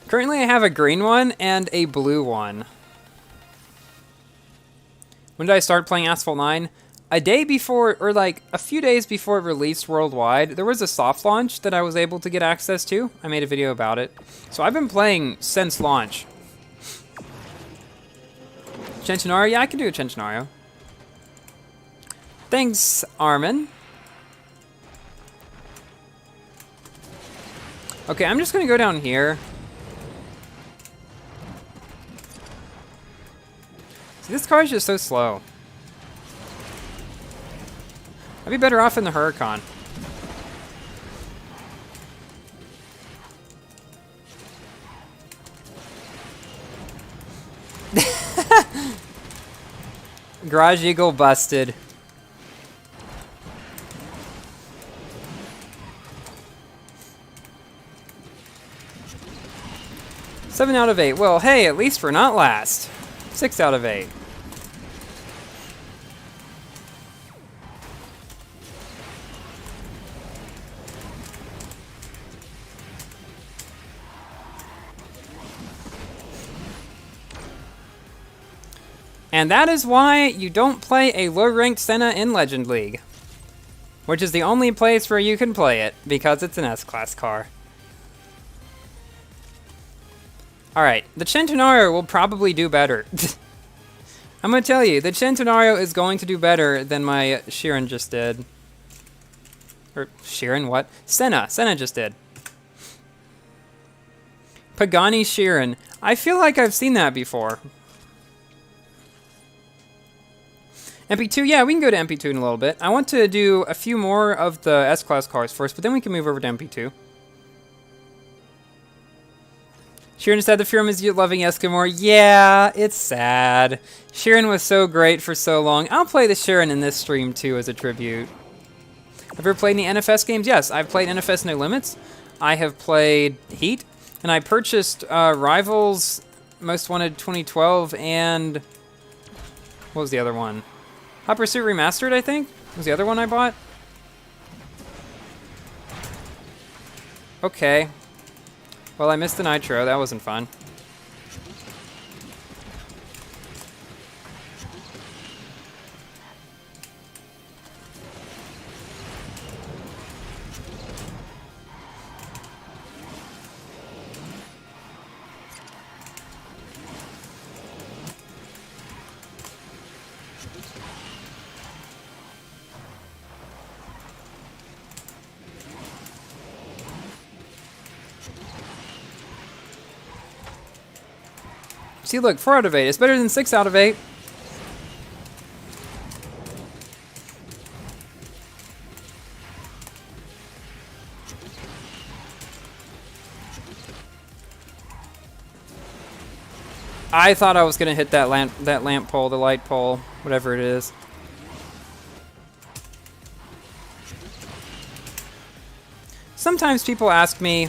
S1: Currently I have a green one and a blue one. When did I start playing Asphalt 9? A day before, or like a few days before it released worldwide, there was a soft launch that I was able to get access to. I made a video about it. So I've been playing since launch. Centenario? Yeah, I can do a Centenario. Thanks, Armin. Okay, I'm just gonna go down here. See, this car is just so slow. I'd be better off in the Huracan. Garage Eagle busted. 7 out of 8. Well, hey, at least we're not last. 6 out of 8. And that is why you don't play a low-ranked Senna in Legend League. Which is the only place where you can play it, because it's an S-Class car. Alright, the Centenario will probably do better. I'm gonna tell you, the Centenario is going to do better than my Sheeran just did. Or, Sheeran, what? Senna just did. Pagani Sheeran. I feel like I've seen that before. MP2, yeah, we can go to MP2 in a little bit. I want to do a few more of the S-Class cars first, but then we can move over to MP2. Sheeran said the Furum is loving Eskimore. Yeah, it's sad. Sheeran was so great for so long. I'll play the Sheeran in this stream, too, as a tribute. Have you ever played any NFS games? Yes, I've played NFS No Limits. I have played Heat, and I purchased Rivals Most Wanted 2012, and what was the other one? Hot Pursuit Remastered, I think, was the other one I bought. Okay. Well, I missed the Nitro. That wasn't fun. See, look, 4 out of 8. It's better than 6 out of 8. I thought I was gonna hit that lamp pole, the light pole, whatever it is. Sometimes people ask me,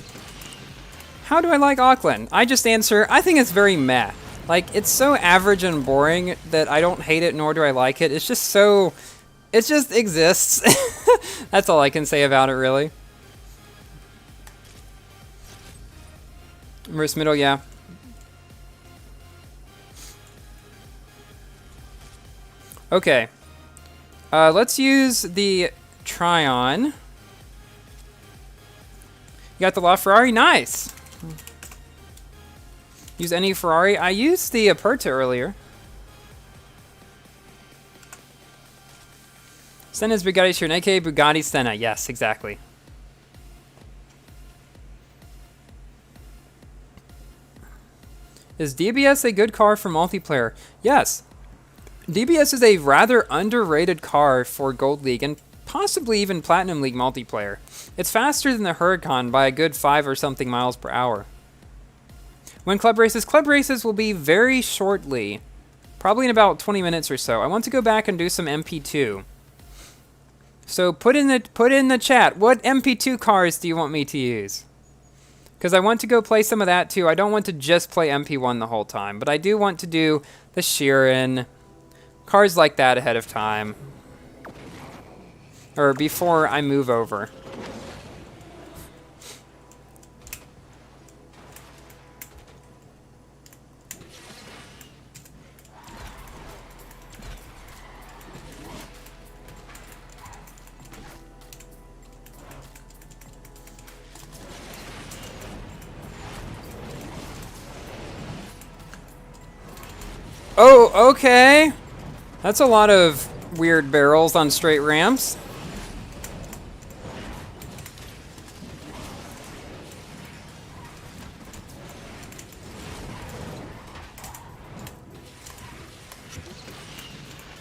S1: how do I like Auckland? I just answer, I think it's very meh. Like, it's so average and boring that I don't hate it, nor do I like it. It's just so... It just exists. That's all I can say about it, really. Merce Middle, yeah. Okay. Let's use the Tryon. You got the LaFerrari? Nice! Use any Ferrari? I used the Aperta earlier. Senna's Bugatti Chiron, aka Bugatti Senna. Yes, exactly. Is DBS a good car for multiplayer? Yes. DBS is a rather underrated car for Gold League and possibly even Platinum League multiplayer. It's faster than the Huracan by a good 5 or something miles per hour. When club races will be very shortly, probably in about 20 minutes or so. I want to go back and do some MP2. So put in the chat, what MP2 cars do you want me to use? Because I want to go play some of that too. I don't want to just play MP1 the whole time, but I do want to do the Sheeran, cars like that ahead of time. Or before I move over. Oh, okay. That's a lot of weird barrels on straight ramps.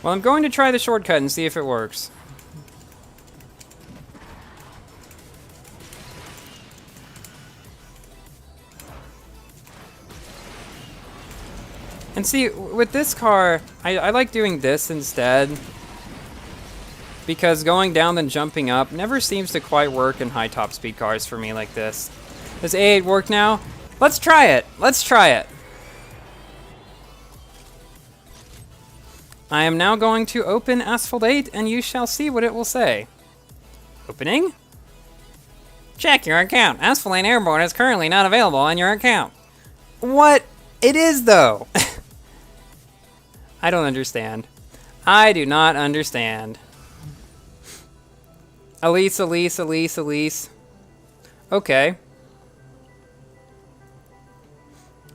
S1: Well, I'm going to try the shortcut and see if it works. And see, with this car, I like doing this instead. Because going down then jumping up never seems to quite work in high top speed cars for me like this. Does A8 work now? Let's try it. Let's try it. I am now going to open Asphalt 8, and you shall see what it will say. Opening. Check your account. Asphalt 8 Airborne is currently not available on your account. What? It is, though. I don't understand. I do not understand. Elise, Elise, Elise, Elise. Okay.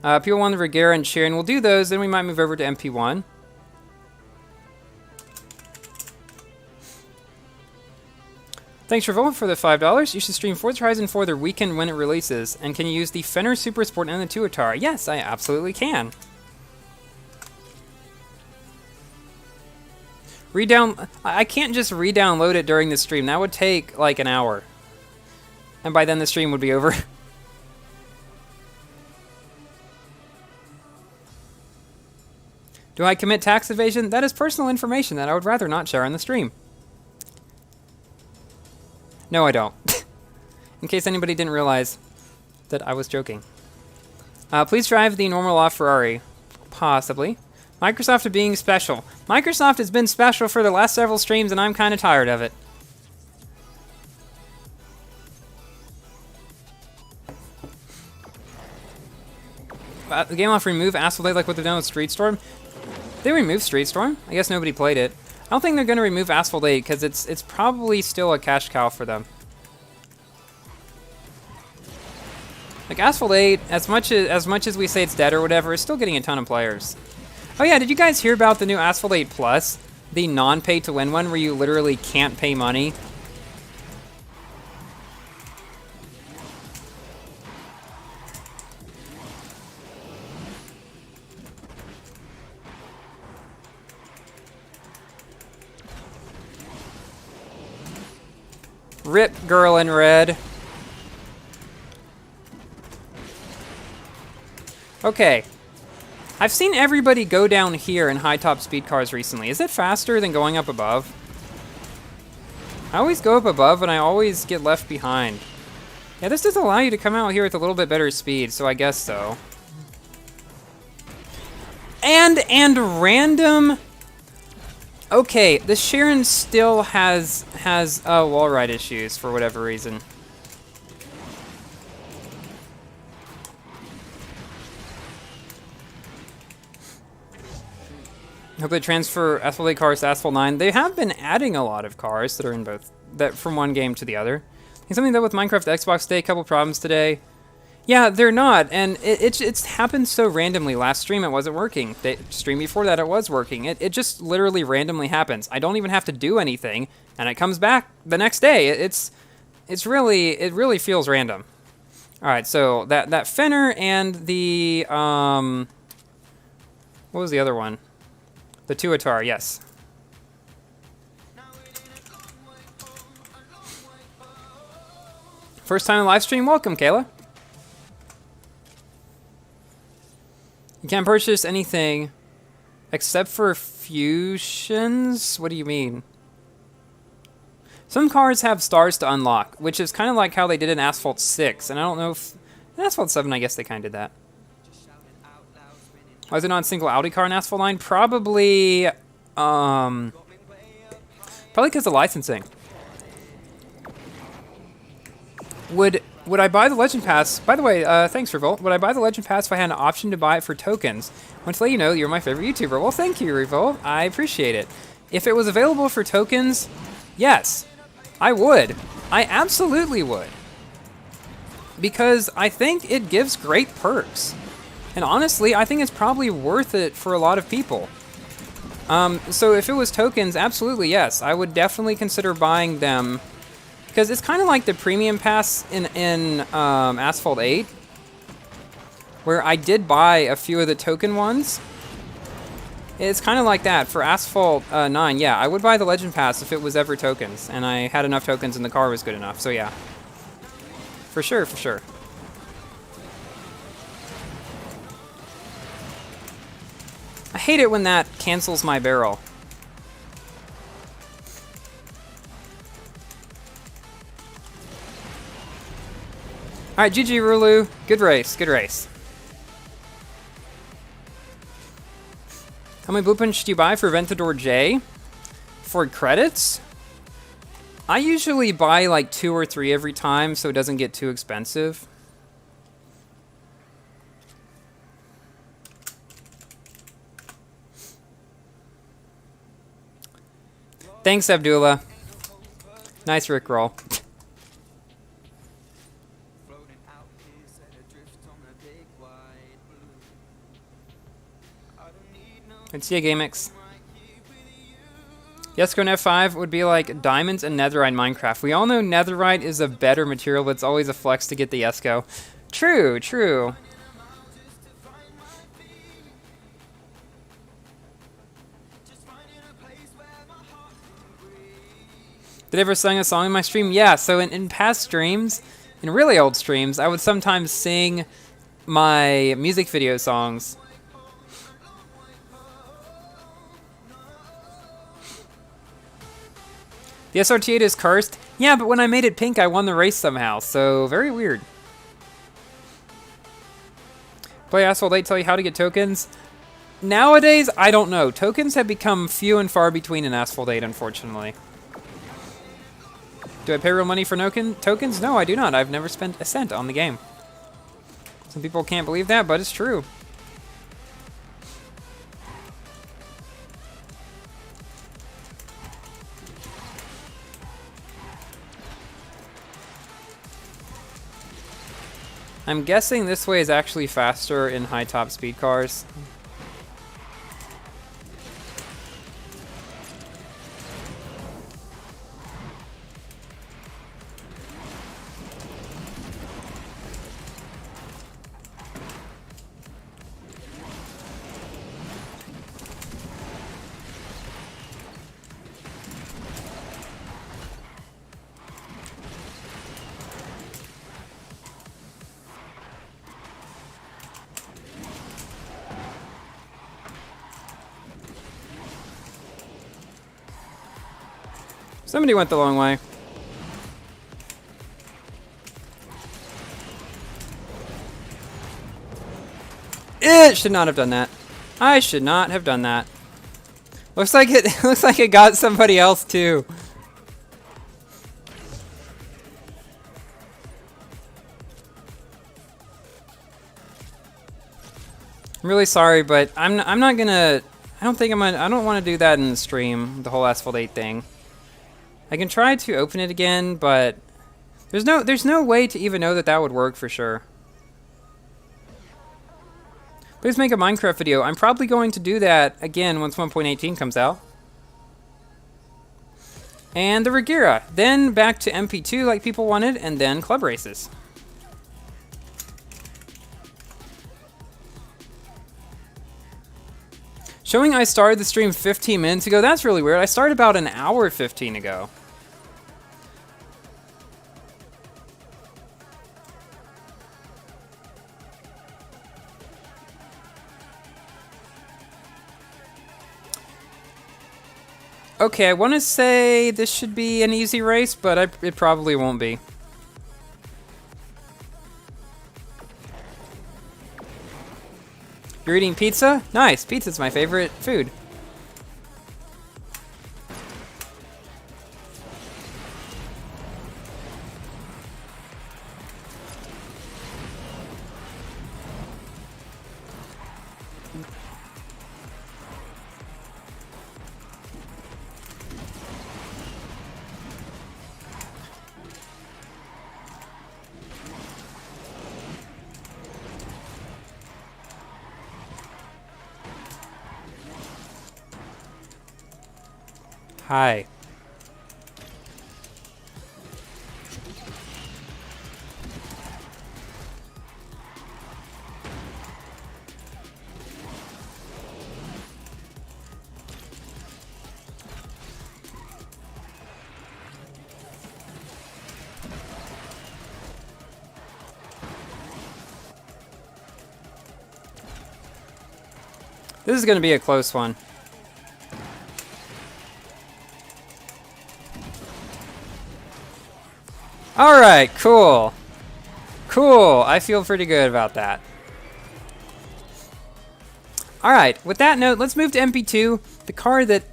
S1: P1, Regera, and Sharon. We'll do those, then we might move over to MP1. Thanks for voting for the $5. You should stream Forza Horizon 4 the weekend when it releases. And can you use the Fenner Super Sport and the Tuatara? Yes, I absolutely can. I can't just re-download it during the stream. That would take like an hour. And by then the stream would be over. Do I commit tax evasion? That is personal information that I would rather not share on the stream. No, I don't. In case anybody didn't realize that I was joking. Please drive the normal law Ferrari. Possibly. Microsoft are being special. Microsoft has been special for the last several streams, and I'm kind of tired of it. The game off remove Asphalt 8 like what they've done with Street Storm. They removed Street Storm. I guess nobody played it. I don't think they're going to remove Asphalt 8 because it's probably still a cash cow for them. Like Asphalt 8, as much as we say it's dead or whatever, it's still getting a ton of players. Oh yeah, did you guys hear about the new Asphalt 8 Plus? The non-pay-to-win one where you literally can't pay money? Rip girl in red. Okay. I've seen everybody go down here in high top speed cars recently. Is it faster than going up above? I always go up above and I always get left behind. Yeah, this does allow you to come out here with a little bit better speed, so I guess so. And random... Okay, the Sharon still has wall ride issues for whatever reason. Hope they transfer Asphalt 8 cars to Asphalt 9. They have been adding a lot of cars that are in both, that from one game to the other. And something that with Minecraft Xbox Day, a couple problems today. Yeah, they're not, and it's happened so randomly. Last stream it wasn't working. The stream before that it was working. It just literally randomly happens. I don't even have to do anything, and it comes back the next day. It really feels random. All right, so that Fenner and the what was the other one? The Tuatara, yes. First time in live stream, welcome, Kayla. You can't purchase anything except for fusions? What do you mean? Some cars have stars to unlock, which is kind of like how they did in Asphalt 6, and I don't know if... In Asphalt 7, I guess they kind of did that. Why is it not a single Audi car in Asphalt 9? Probably, probably because of licensing. Would I buy the Legend Pass? By the way, thanks, Revolt. Would I buy the Legend Pass if I had an option to buy it for tokens? I want to let you know you're my favorite YouTuber. Well, thank you, Revolt. I appreciate it. If it was available for tokens, yes, I would. I absolutely would. Because I think it gives great perks. And honestly, I think it's probably worth it for a lot of people. So if it was tokens, absolutely, yes. I would definitely consider buying them. Because it's kind of like the premium pass in Asphalt 8, where I did buy a few of the token ones. It's kind of like that for Asphalt 9. Yeah, I would buy the Legend Pass if it was ever tokens, and I had enough tokens and the car was good enough. So yeah, for sure, for sure. I hate it when that cancels my barrel. Alright, GG Rulu. Good race, good race. How many blueprints should you buy for Ventador J? For credits? I usually buy like 2 or 3 every time so it doesn't get too expensive. Thanks, Abdullah. Nice Rickroll. Let's see a GameX. Yesco F5 would be like diamonds and netherite in Minecraft. We all know netherite is a better material, but it's always a flex to get the Yesco. True, true. Did I ever sing a song in my stream? Yeah, so in past streams, in really old streams, I would sometimes sing my music video songs. The SRT8 is cursed? Yeah, but when I made it pink, I won the race somehow, so very weird. Play Asphalt 8 tell you how to get tokens? Nowadays, I don't know. Tokens have become few and far between in Asphalt 8, unfortunately. Do I pay real money for tokens? No, I do not. I've never spent a cent on the game. Some people can't believe that, but it's true. I'm guessing this way is actually faster in high top speed cars. Somebody went the long way. It should not have done that. I should not have done that. Looks like it looks like it got somebody else too. I'm really sorry, but I'm not gonna. I don't want to do that in the stream. The whole Asphalt 8 thing. I can try to open it again, but there's no way to even know that that would work for sure. Please make a Minecraft video. I'm probably going to do that again once 1.18 comes out. And the Regira. Then back to MP2 like people wanted, and then club races. Showing I started the stream 15 minutes ago, that's really weird. I started about an hour 15 ago. Okay, I want to say this should be an easy race, but it probably won't be. You're eating pizza? Nice, pizza's my favorite food. Hi. This is going to be a close one. Alright, cool. Cool. I feel pretty good about that. All right. With that note, let's move to MP2, the car that.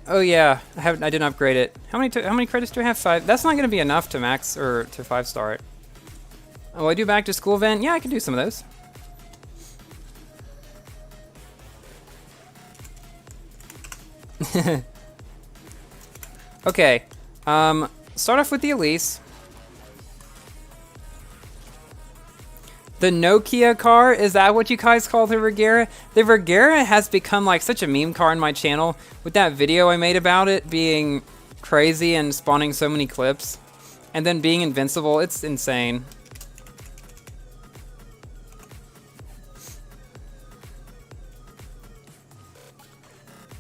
S1: Oh yeah, I didn't upgrade it. How many credits do I have? 5. That's not going to be enough to max or to 5-star it. Oh, I do back to school event. Yeah, I can do some of those. Okay. Start off with the Elise. The Nokia car, is that what you guys call the Regera? The Regera has become like such a meme car on my channel with that video I made about it being crazy and spawning so many clips. And then being invincible, it's insane.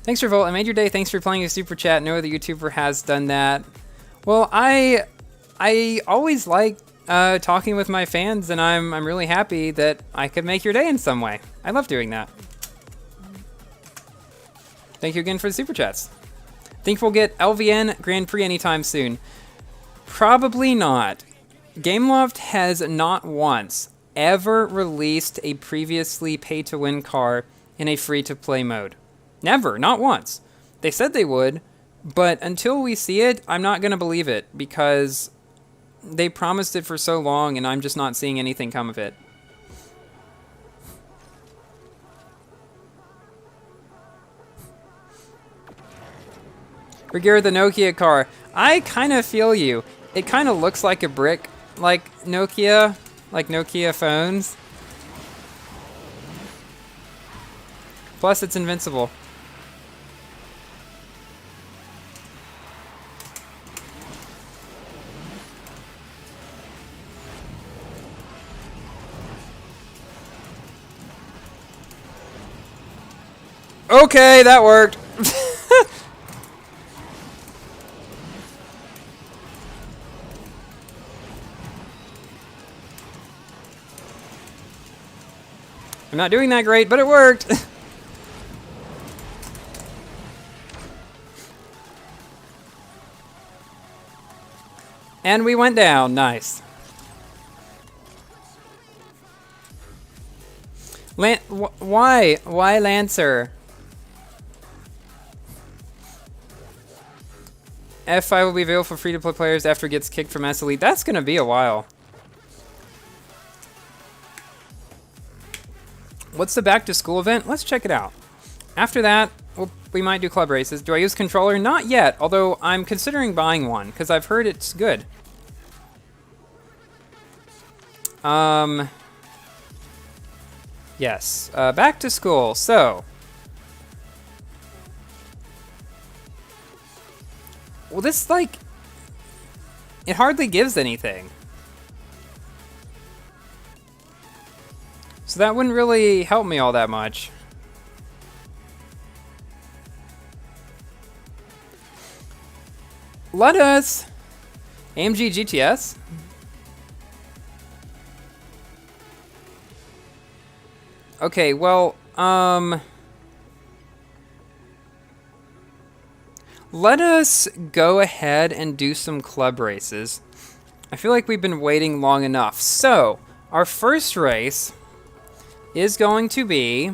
S1: Thanks for vote. I made your day. Thanks for playing a super chat. No other YouTuber has done that. Well, I always like talking with my fans, and I'm really happy that I could make your day in some way. I love doing that. Thank you again for the super chats. Think we'll get LVN Grand Prix anytime soon? Probably not. Gameloft has not once ever released a previously pay-to-win car in a free-to-play mode. Never, not once. They said they would, but until we see it, I'm not going to believe it because they promised it for so long and I'm just not seeing anything come of it. Regard the Nokia car. I kind of feel you. It kind of looks like a brick, like Nokia phones. Plus, it's invincible. Okay, that worked. I'm not doing that great, but it worked. And we went down. Nice. Why? Why Lancer? F5 will be available for free-to-play players after it gets kicked from S Elite. That's going to be a while. What's the back-to-school event? Let's check it out. After that, we might do club races. Do I use controller? Not yet, although I'm considering buying one, because I've heard it's good. Yes. Back to school. So. Well, this, like, it hardly gives anything. So that wouldn't really help me all that much. Let us. AMG GTS. Okay, well, let us go ahead and do some club races. I feel like we've been waiting long enough. So, our first race is going to be...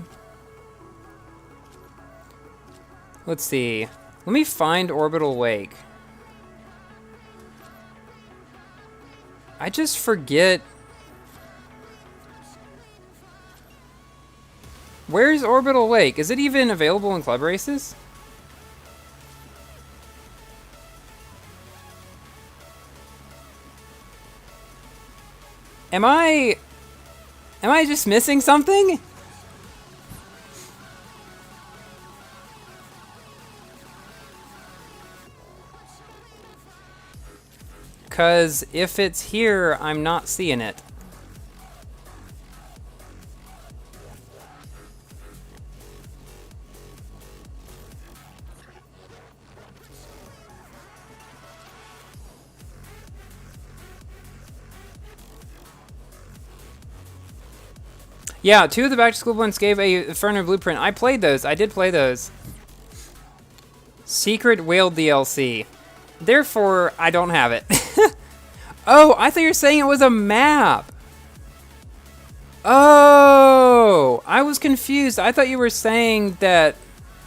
S1: Let's see. Let me find Orbital Wake. I just forget... Where's Orbital Wake? Is it even available in club races? Am I just missing something? Because if it's here, I'm not seeing it. Yeah, 2 of the back-to-school ones gave a Inferno blueprint. I played those. I did play those. Secret Whale DLC. Therefore, I don't have it. Oh, I thought you were saying it was a map. Oh, I was confused. I thought you were saying that...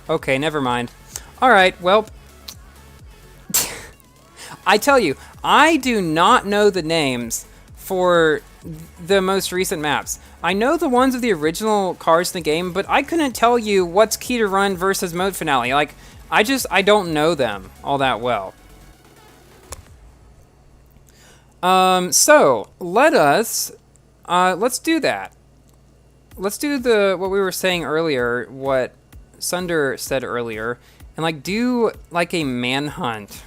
S1: Okay, never mind. Alright, well... I tell you, I do not know the names for the most recent maps. I know the ones of the original cars in the game, but I couldn't tell you what's Key to Run versus Mode Finale. Like, I don't know them all that well. So, let's do that. Let's do what we were saying earlier, what Sunder said earlier, and like do like a manhunt.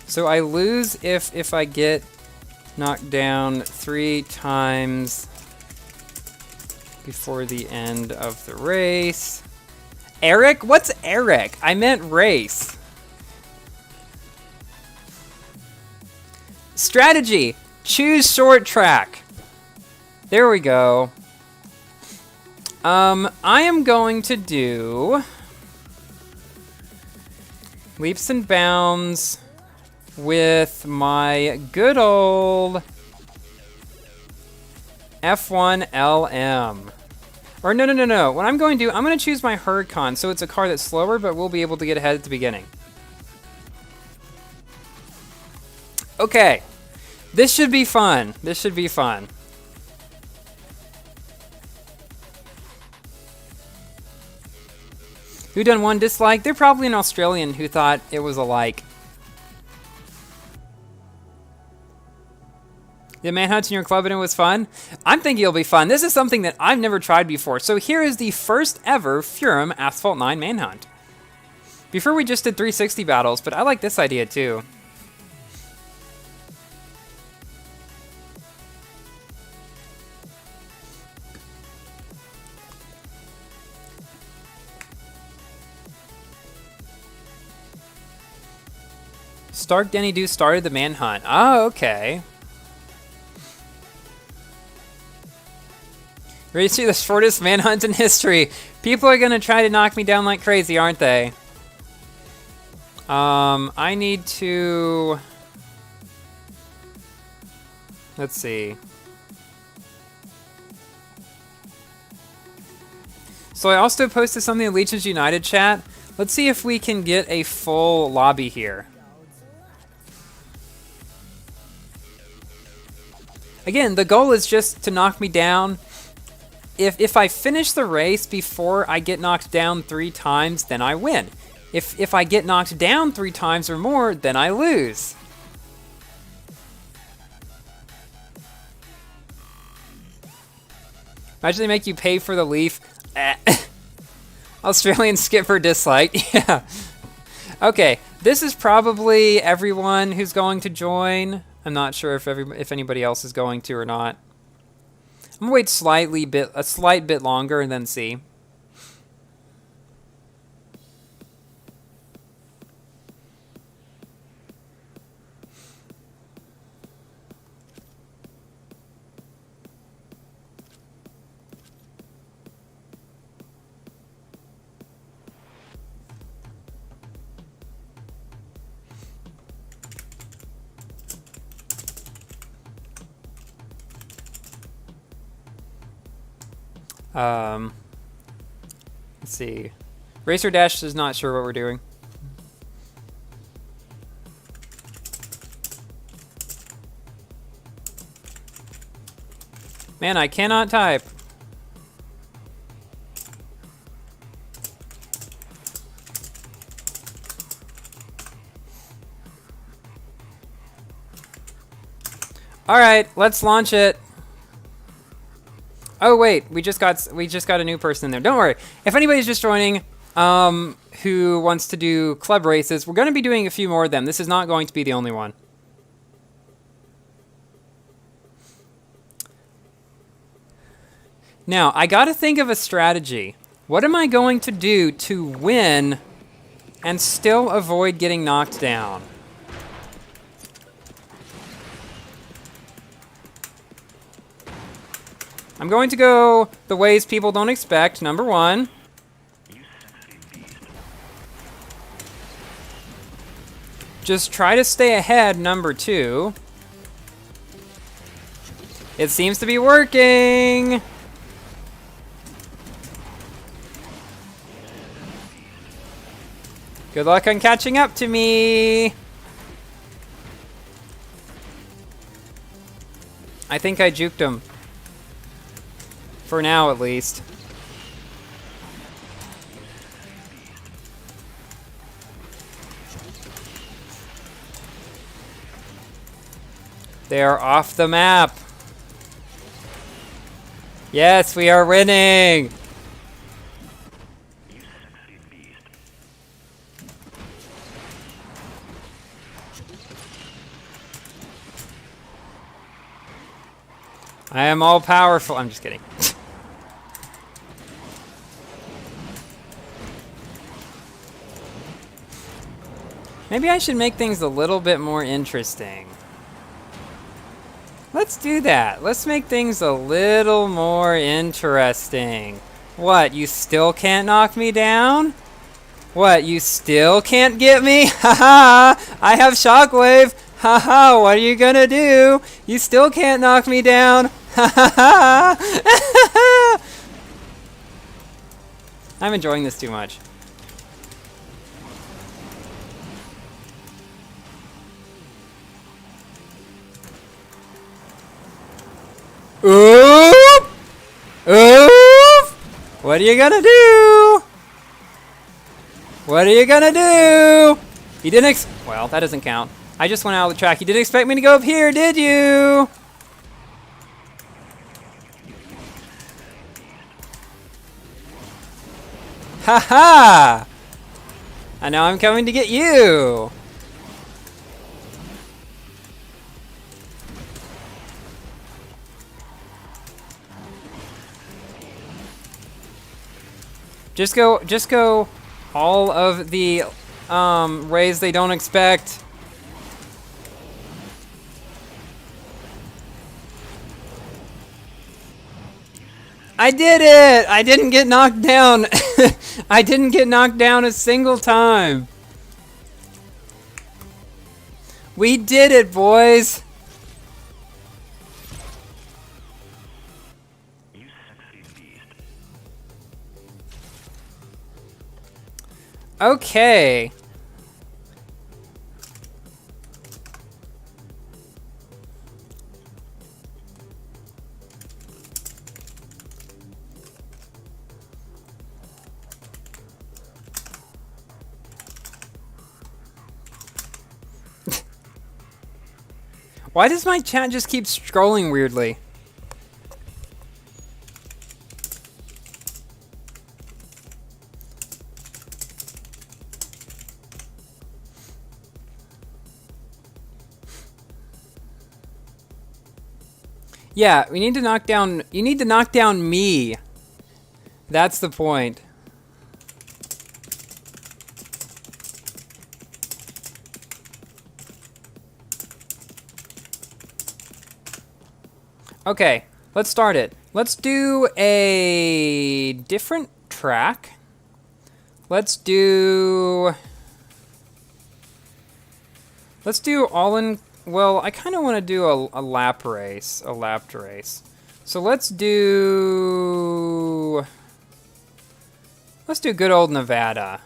S1: So I lose if I get knocked down 3 times before the end of the race. Eric? What's Eric? I meant race. Strategy. Choose short track. There we go. I am going to do leaps and bounds with my good old F1 LM. Or no. What I'm going to do, I'm going to choose my Huracan, so it's a car that's slower, but we'll be able to get ahead at the beginning. Okay. This should be fun. This should be fun. Who done one dislike? They're probably an Australian who thought it was a like. The manhunt in your club and it was fun? I'm thinking it'll be fun. This is something that I've never tried before. So here is the first ever Furum Asphalt 9 manhunt. Before we just did 360 battles, but I like this idea too. Stark Denny Do started the manhunt. Oh, okay. Ready to see the shortest manhunt in history. People are gonna try to knock me down like crazy, aren't they? I need to... Let's see. So I also posted something in Legions United chat. Let's see if we can get a full lobby here. Again, the goal is just to knock me down. If I finish the race before I get knocked down 3 times, then I win. If I get knocked down 3 times or more, then I lose. Imagine they make you pay for the leaf. Australian skipper dislike. Yeah. Okay, this is probably everyone who's going to join. I'm not sure if anybody else is going to or not. I'm gonna wait a slight bit longer and then see. Let's see. Racer Dash is not sure what we're doing. Man, I cannot type. All right, let's launch it. Oh wait, we just got a new person in there. Don't worry. If anybody's just joining, who wants to do club races. We're going to be doing a few more of them. This is not going to be the only one. Now, I got to think of a strategy. What am I going to do to win and still avoid getting knocked down? I'm going to go the ways people don't expect, number one. Just try to stay ahead, number two. It seems to be working! Good luck on catching up to me! I think I juked him. For now, at least. They are off the map. Yes, we are winning! I am all powerful. I'm just kidding. Maybe I should make things a little bit more interesting. Let's do that. Let's make things a little more interesting. What, you still can't knock me down? What, you still can't get me? Haha! I have shockwave! Haha, what are you gonna do? You still can't knock me down! Haha! I'm enjoying this too much. Oop! Oop! What are you gonna do? What are you gonna do? You didn't well, that doesn't count. I just went out of the track. You didn't expect me to go up here, did you? Ha-ha! And now I'm coming to get you. Just go all of the rays they don't expect. I did it! I didn't get knocked down. I didn't get knocked down a single time. We did it, boys. Okay. Why does my chat just keep scrolling weirdly? Yeah, we need to knock down... You need to knock down me. That's the point. Okay, let's start it. Let's do a different track. Let's do all in... Well, I kind of want to do a lap race. A lapped race. So let's do good old Nevada.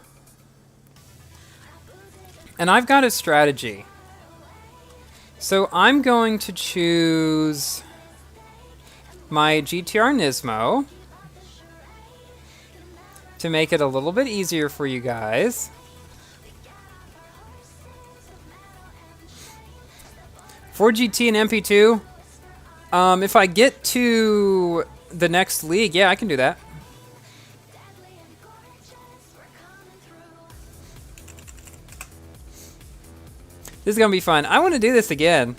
S1: And I've got a strategy. So I'm going to choose my GTR Nismo to make it a little bit easier for you guys. For GT and MP2, if I get to the next league, yeah, I can do that. This is gonna be fun. I want to do this again.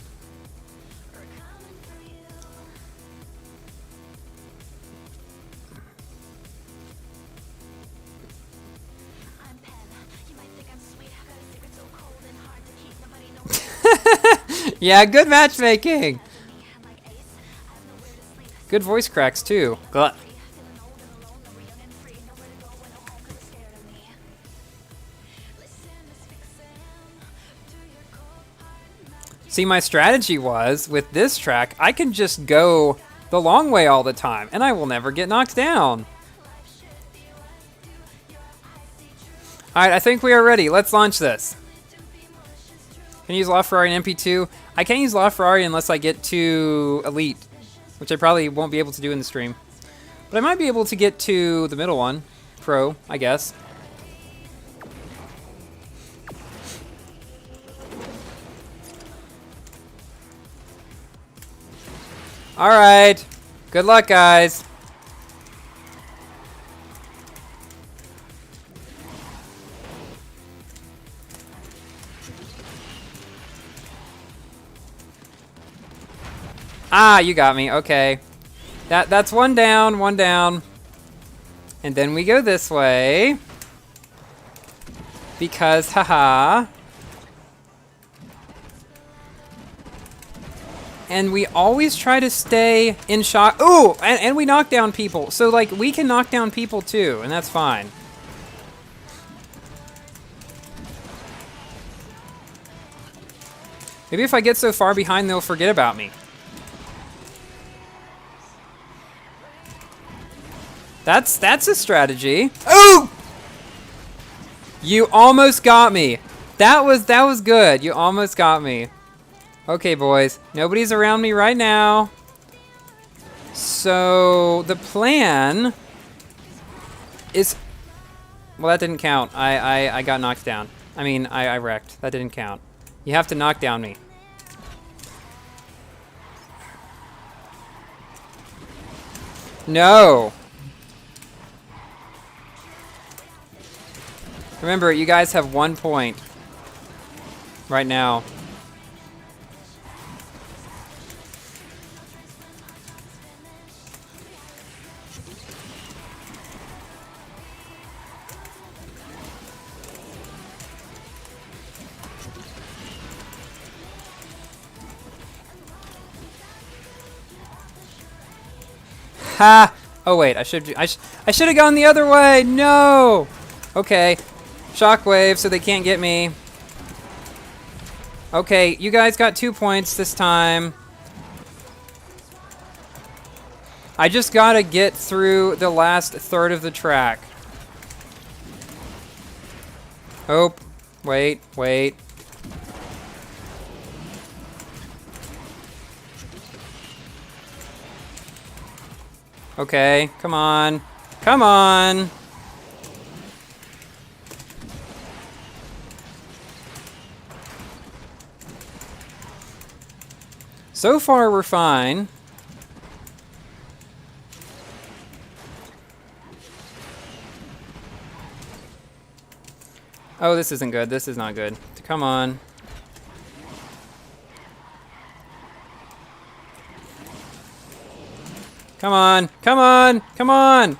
S1: Yeah, good matchmaking. Good voice cracks too. Gluh. See, my strategy was, with this track, I can just go the long way all the time, and I will never get knocked down. Alright, I think we are ready. Let's launch this. Can you use LaFerrari and MP2? I can't use LaFerrari unless I get to Elite, which I probably won't be able to do in the stream. But I might be able to get to the middle one, Pro, I guess. Alright. Good luck, guys. Ah, you got me. Okay. That's one down, one down. And then we go this way. Because, haha. And we always try to stay in shot. Ooh! And we knock down people. So, like, we can knock down people too, and that's fine. Maybe if I get so far behind, they'll forget about me. That's a strategy. Ooh! You almost got me. That was good. You almost got me. Okay, boys. Nobody's around me right now. So the plan is, well, that didn't count. I got knocked down. I mean, I wrecked. That didn't count. You have to knock down me. No. Remember, you guys have 1 point right now. Ha! Oh wait, I should have gone the other way. No. Okay. Shockwave, so they can't get me. Okay, you guys got 2 points this time. I just gotta get through the last third of the track. Oh, wait. Okay, come on. Come on! So far, we're fine. Oh, this isn't good. This is not good. Come on. Come on. Come on. Come on.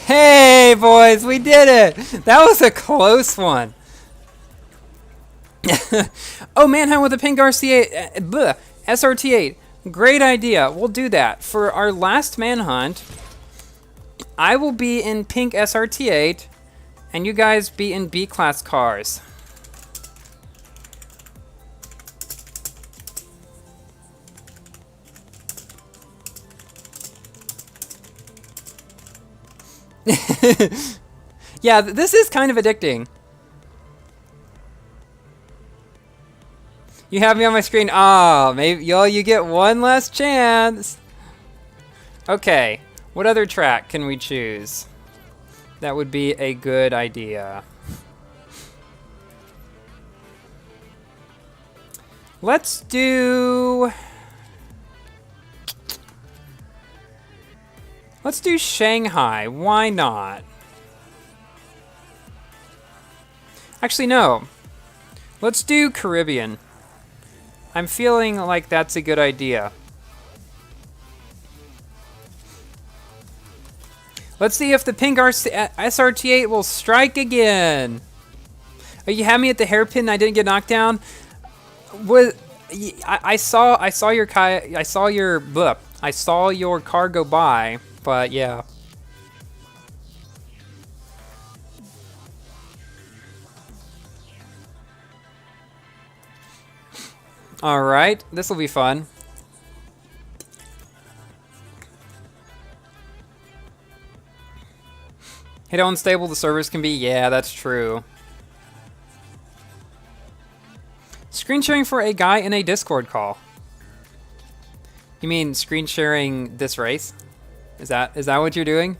S1: Hey, boys, we did it! That was a close one. Oh, Manhunt with a pink RC8, SRT8. Great idea. We'll do that. For our last Manhunt, I will be in pink SRT8, and you guys be in B-class cars. Yeah, this is kind of addicting. You have me on my screen. Ah, maybe y'all, you get one last chance. Okay, what other track can we choose? That would be a good idea. Let's do... Let's do Shanghai. Why not? Actually, no. Let's do Caribbean. I'm feeling like that's a good idea. Let's see if the pink SRT8 will strike again. Oh, you had me at the hairpin and I didn't get knocked down? I saw your car go by, but yeah. Alright, this will be fun. Hit how unstable the servers can be? Yeah, that's true. Screen sharing for a guy in a Discord call. You mean screen sharing this race? Is that what you're doing?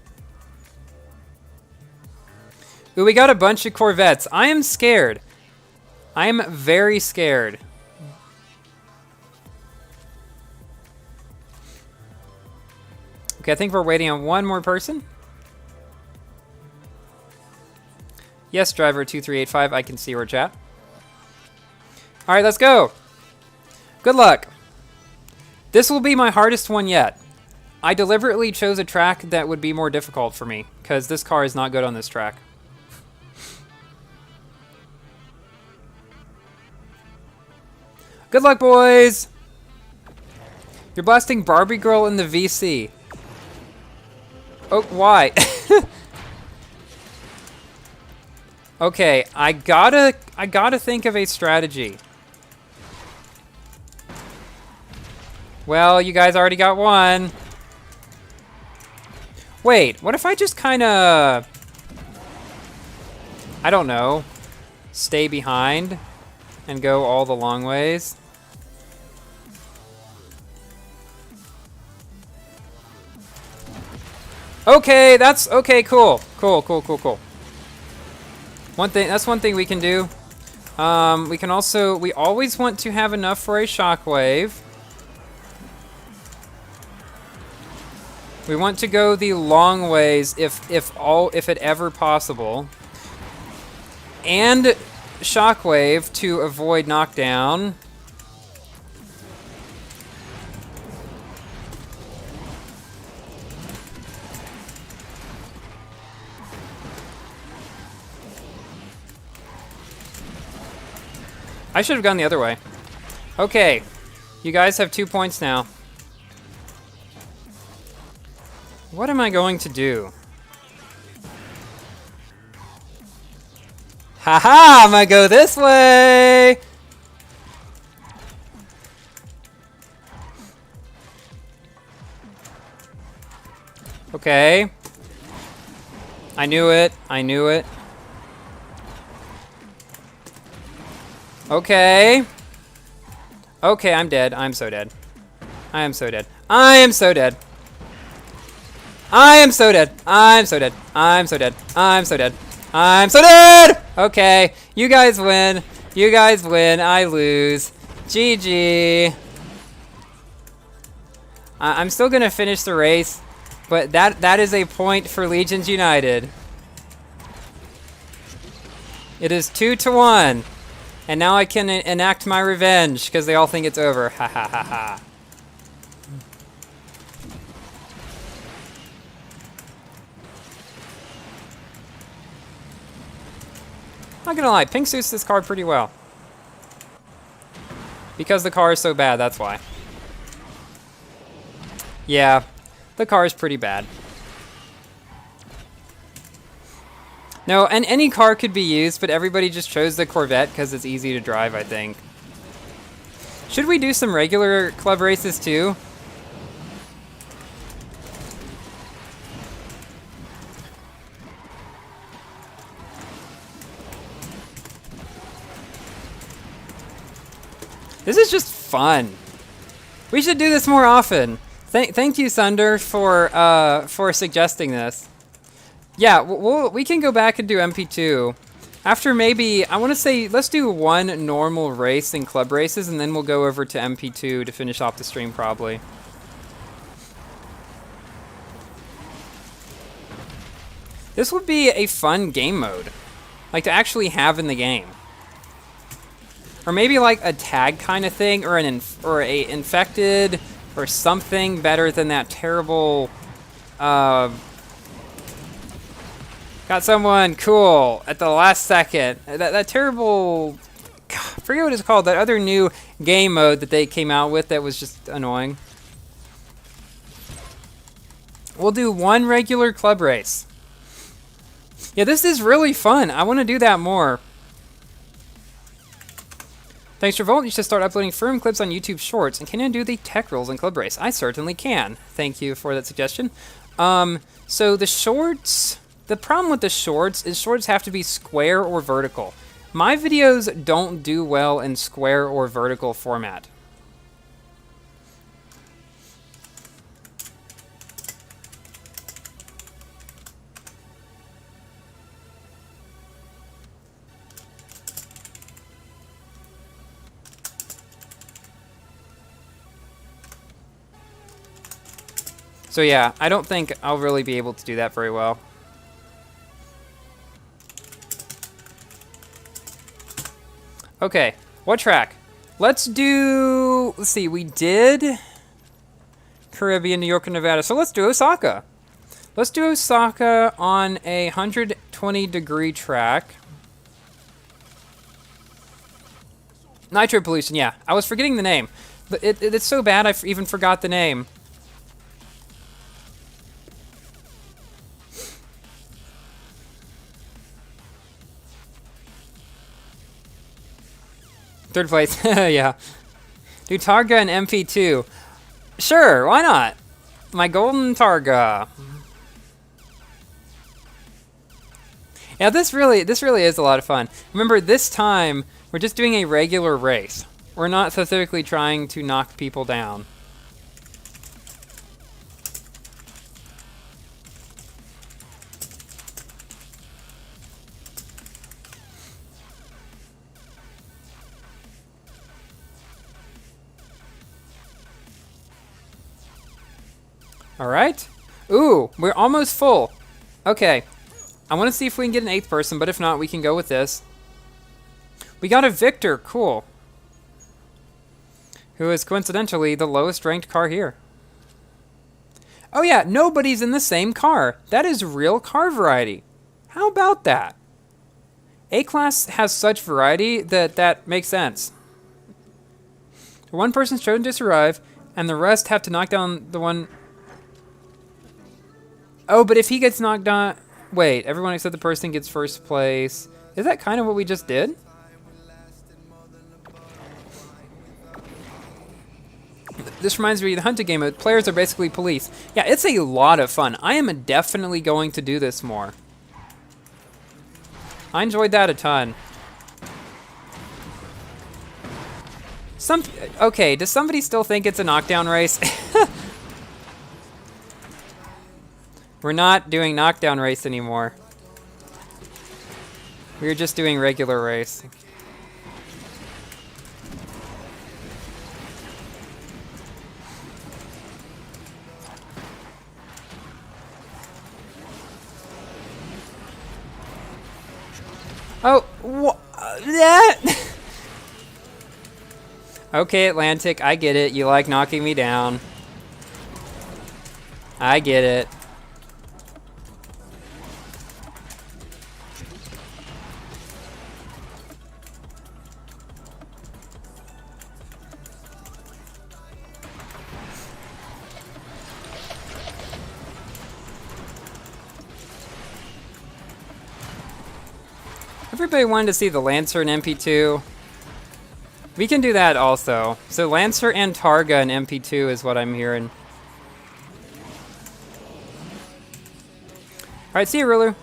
S1: Ooh, we got a bunch of Corvettes. I am scared. I am very scared. Okay, I think we're waiting on one more person. Yes, driver 2385, I can see your chat. All right, let's go. Good luck. This will be my hardest one yet. I deliberately chose a track that would be more difficult for me because this car is not good on this track. Good luck, boys. You're blasting Barbie Girl in the VC. Oh, why? Okay, I gotta think of a strategy. Well, you guys already got one. Wait, what if I just kinda, I don't know, stay behind and go all the long ways? Okay, that's okay, cool. Cool. That's one thing we can do. We can also, we always want to have enough for a shockwave. We want to go the long ways if it ever possible. And shockwave to avoid knockdown. I should have gone the other way. Okay, you guys have 2 points now. What am I going to do? Haha, I'm gonna go this way! Okay. I knew it. Okay. Okay, I'm dead. I'm so dead. I am so dead. I'm so dead. Okay, you guys win. I lose. GG. I'm still gonna finish the race, but that is a point for Legions United. It is 2-1. And now I can enact my revenge, because they all think it's over. Ha ha ha ha. Not gonna lie, pink suits this card pretty well. Because the car is so bad, that's why. Yeah, the car is pretty bad. No, and any car could be used, but everybody just chose the Corvette because it's easy to drive, I think. Should we do some regular club races too? This is just fun. We should do this more often. Thank you, Sunder, for suggesting this. Yeah, we can go back and do MP2. After maybe, I want to say, let's do one normal race in club races, and then we'll go over to MP2 to finish off the stream, probably. This would be a fun game mode. Like, to actually have in the game. Or maybe like a tag kind of thing, or a infected, or something better than that terrible, got someone cool at the last second. That terrible, God, I forget what it's called, that other new game mode that they came out with that was just annoying. We'll do one regular club race. Yeah, this is really fun. I want to do that more. Thanks, Revolt. You should start uploading firm clips on YouTube Shorts. And can you do the tech rolls in Club Race? I certainly can. Thank you for that suggestion. So the shorts... The problem with the shorts is shorts have to be square or vertical. My videos don't do well in square or vertical format. So yeah, I don't think I'll really be able to do that very well. Okay, what track? Let's see, we did Caribbean, New York, and Nevada, so let's do Osaka. Let's do Osaka on a 120-degree track. Nitro pollution, yeah. I was forgetting the name. But it's so bad I even forgot the name. Third place, yeah. Do Targa and MP2. Sure, why not? My golden Targa. Yeah, this really is a lot of fun. Remember, this time, we're just doing a regular race. We're not specifically trying to knock people down. Alright. Ooh, we're almost full. Okay. I want to see if we can get an 8th person, but if not, we can go with this. We got a Victor, cool. Who is coincidentally the lowest ranked car here. Oh yeah, nobody's in the same car. That is real car variety. How about that? A-Class has such variety that makes sense. One person's chosen to survive, and the rest have to knock down the one... Oh, but if he gets knocked down... Wait, everyone except the person gets first place. Is that kind of what we just did? This reminds me of the hunting game. Players are basically police. Yeah, it's a lot of fun. I am definitely going to do this more. I enjoyed that a ton. Okay, does somebody still think it's a knockdown race? We're not doing knockdown race anymore. We're just doing regular race. Oh, that. Okay, Atlantic, I get it. You like knocking me down. I get it. Everybody wanted to see the Lancer and MP2. We can do that also. So Lancer and Targa and MP2 is what I'm hearing. Alright, see you, Rulu.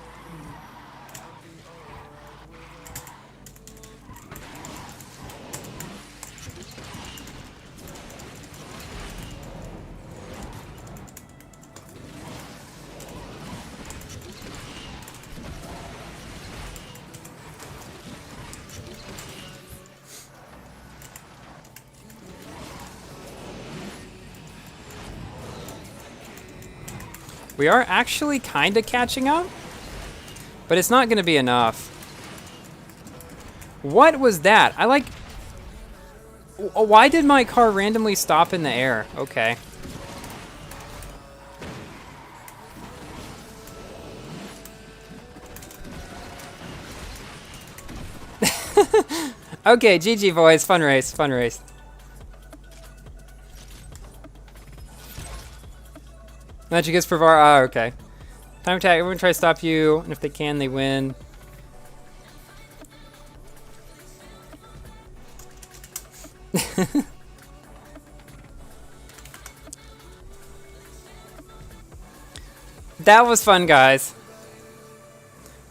S1: We are actually kind of catching up. But it's not going to be enough. What was that? I like... Why did my car randomly stop in the air? Okay. Okay, GG boys. Fun race. Fun race. Magic is Provar. Ah, okay. Time attack. Everyone try to stop you, and if they can, they win. That was fun, guys.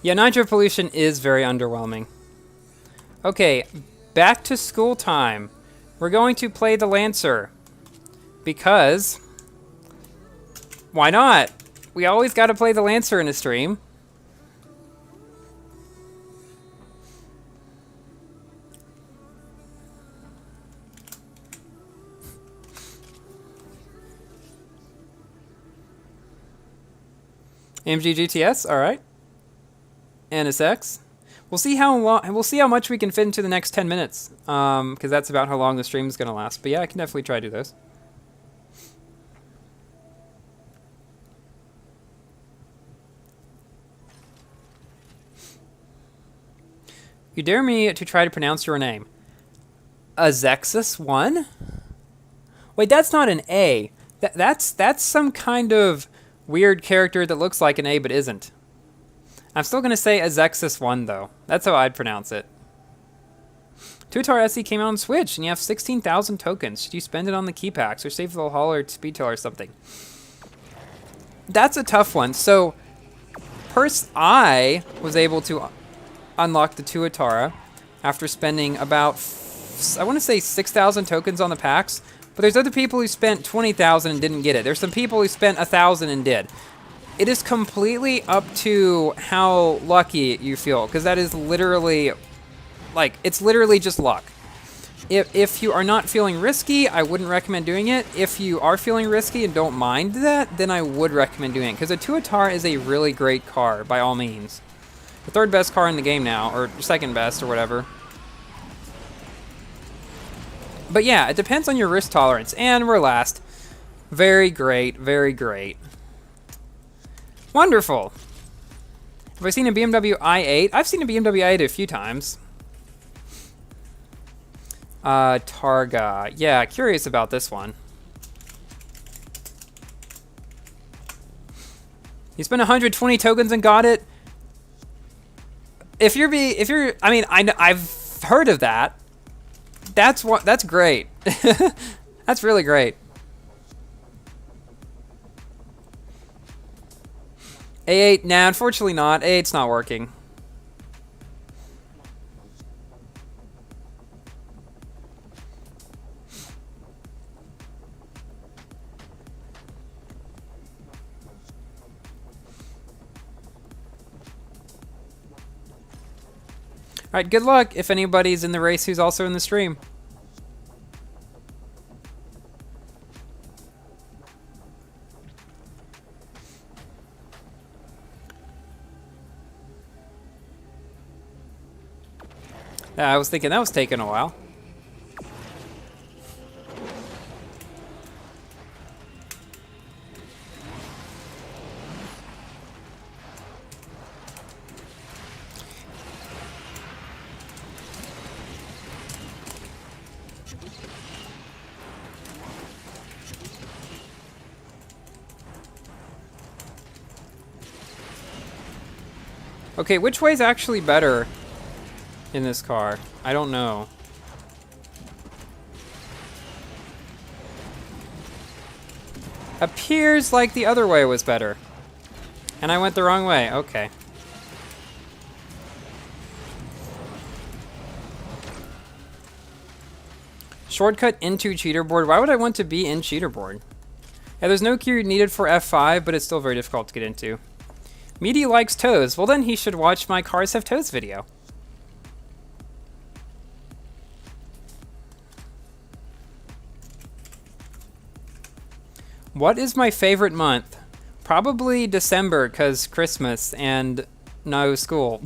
S1: Yeah, nitro pollution is very underwhelming. Okay, back to school time. We're going to play the Lancer. Because... why not? We always got to play the Lancer in a stream. AMG GTS, all right. NSX. We'll see how long. We'll see how much we can fit into the next 10 minutes, because that's about how long the stream is going to last. But yeah, I can definitely try to do this. You dare me to try to pronounce your name? Azexus 1? Wait, that's not an A. That's some kind of weird character that looks like an A but isn't. I'm still going to say Azexus 1, though. That's how I'd pronounce it. Tuatar SE came out on Switch, and you have 16,000 tokens. Should you spend it on the key packs, or save for the haul, or speed tail, or something? That's a tough one. So, first, I was able to unlock the Tuatara after spending about, I want to say 6,000 tokens on the packs. But there's other people who spent 20,000 and didn't get it. There's some people who spent 1,000 and did. It is completely up to how lucky you feel, because that is literally, like, it's literally just luck. If you are not feeling risky, I wouldn't recommend doing it. If you are feeling risky and don't mind that, then I would recommend doing it, because a Tuatara is a really great car, by all means. The third best car in the game now, or second best, or whatever. But yeah, it depends on your risk tolerance. And we're last. Very great, very great. Wonderful. Have I seen a BMW i8? I've seen a BMW i8 a few times. Targa. Yeah, curious about this one. You spent 120 tokens and got it. If you're, I mean, I've heard of that. That's great. That's really great. A8, nah, unfortunately not. A8's not working. Alright, good luck if anybody's in the race who's also in the stream. I was thinking that was taking a while. Okay, which way's actually better in this car? I don't know. Appears like the other way was better. And I went the wrong way. Okay. Shortcut into cheaterboard. Why would I want to be in cheaterboard? Yeah, there's no key needed for F5, but it's still very difficult to get into. Meaty likes toes. Well, then he should watch my Cars Have Toes video. What is my favorite month? Probably December, because Christmas, and no school.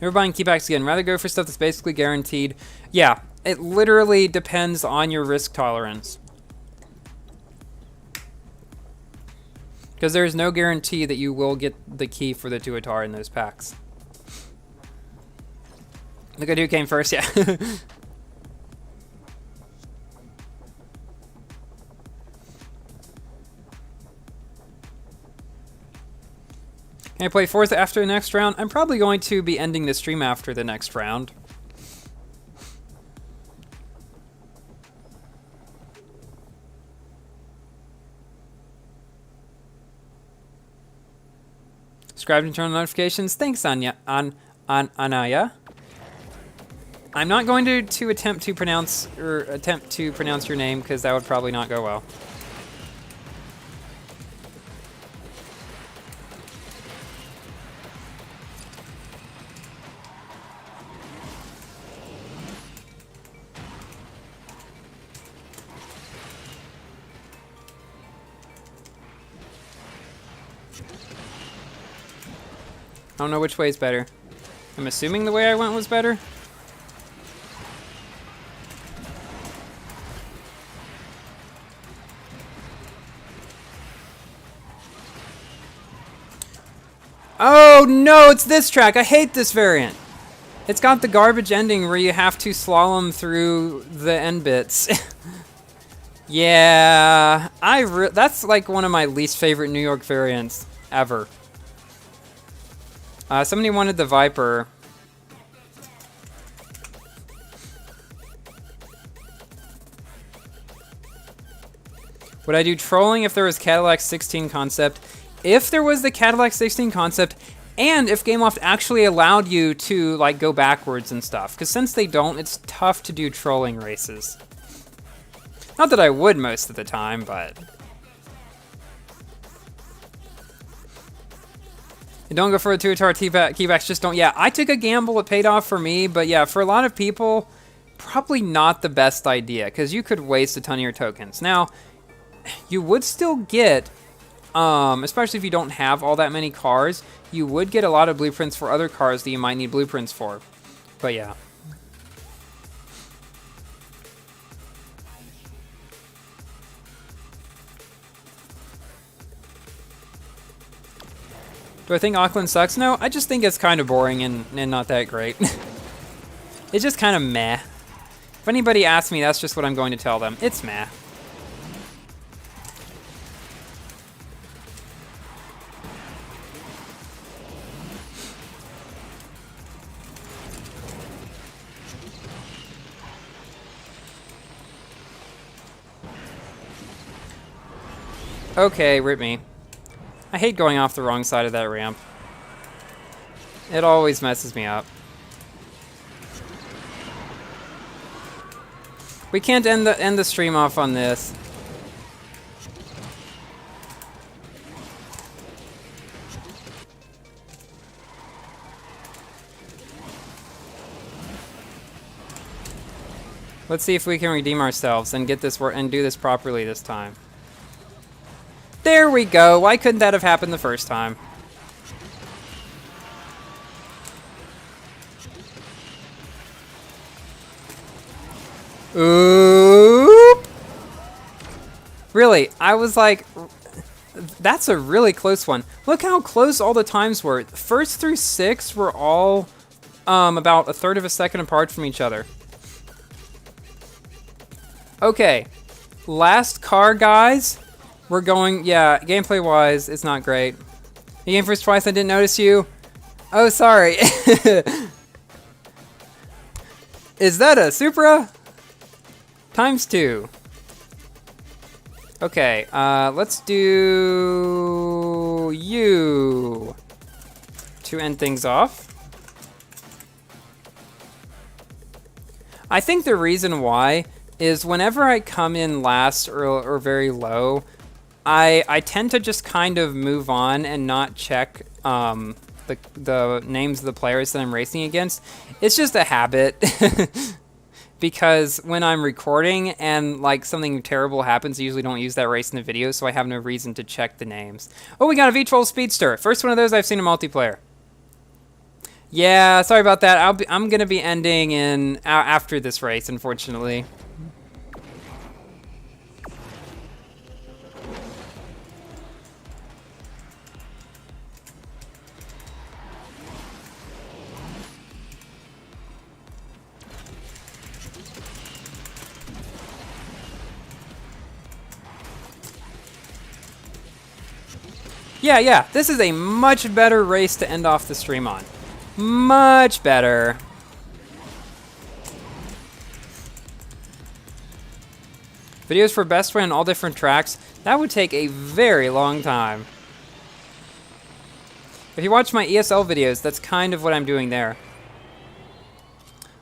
S1: Never buying keybacks again. Rather go for stuff that's basically guaranteed. Yeah, it literally depends on your risk tolerance. Because there is no guarantee that you will get the key for the Tuatara in those packs. Look at who came first, yeah. Can I play fourth after the next round? I'm probably going to be ending the stream after the next round. Subscribe and turn on notifications. Thanks, Anaya. I'm not going to attempt to pronounce your name because that would probably not go well. I don't know which way is better. I'm assuming the way I went was better. Oh no, it's this track. I hate this variant. It's got the garbage ending where you have to slalom through the end bits. Yeah, that's like one of my least favorite New York variants ever. Somebody wanted the Viper. Would I do trolling if there was Cadillac 16 concept? If there was the Cadillac 16 concept, and if GameLoft actually allowed you to like go backwards and stuff. Because since they don't, it's tough to do trolling races. Not that I would most of the time, but... Don't go for a Tuatara keybacks, just don't. Yeah, I took a gamble, it paid off for me, but yeah, for a lot of people, probably not the best idea, because you could waste a ton of your tokens. Now, you would still get, especially if you don't have all that many cars, you would get a lot of blueprints for other cars that you might need blueprints for. But yeah. Do I think Auckland sucks? No, I just think it's kind of boring and not that great. It's just kind of meh. If anybody asks me, that's just what I'm going to tell them. It's meh. Okay, rip me. I hate going off the wrong side of that ramp. It always messes me up. We can't end the stream off on this. Let's see if we can redeem ourselves and get this and do this properly this time. There we go. Why couldn't that have happened the first time? Oop! Really, I was like, that's a really close one. Look how close all the times were. First through 6 were all about 1/3 of a second apart from each other. Okay, last car, guys. We're going, yeah, gameplay-wise, it's not great. You came first twice, I didn't notice you. Oh, sorry. Is that a Supra? ×2. Okay, let's do you to end things off. I think the reason why is whenever I come in last or very low, I tend to just kind of move on and not check the names of the players that I'm racing against. It's just a habit. because when I'm recording and like something terrible happens, I usually don't use that race in the video, so I have no reason to check the names. Oh, we got a V12 Speedster. First one of those I've seen in multiplayer. Yeah, sorry about that. I'm gonna be ending in after this race, unfortunately. Yeah, this is a much better race to end off the stream on. Much better. Videos for best way on all different tracks. That would take a very long time. If you watch my ESL videos, that's kind of what I'm doing there.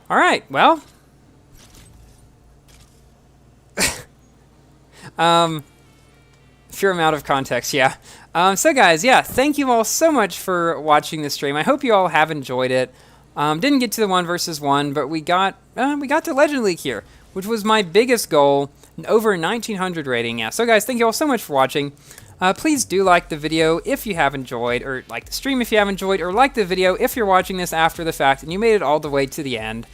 S1: Alright, well. Few amount of context, yeah. So guys, yeah, thank you all so much for watching this stream. I hope you all have enjoyed it. Didn't get to the 1 versus 1, but we got to Legend League here, which was my biggest goal, over 1900 rating. Yeah, so guys, thank you all so much for watching. Please do like the video if you have enjoyed, or like the stream if you have enjoyed, or like the video if you're watching this after the fact and you made it all the way to the end.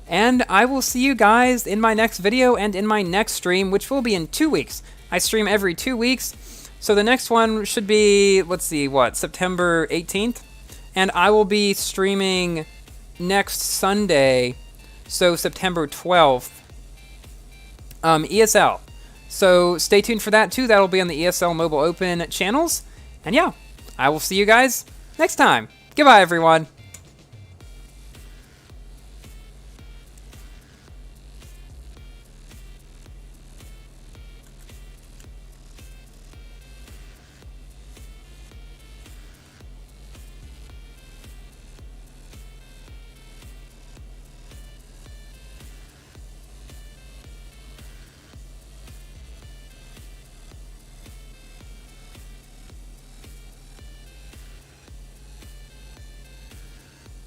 S1: And I will see you guys in my next video and in my next stream, which will be in 2 weeks. I stream every 2 weeks. So the next one should be, let's see, what, September 18th? And I will be streaming next Sunday, so September 12th, ESL. So stay tuned for that too. That'll be on the ESL Mobile Open channels. And yeah, I will see you guys next time. Goodbye, everyone.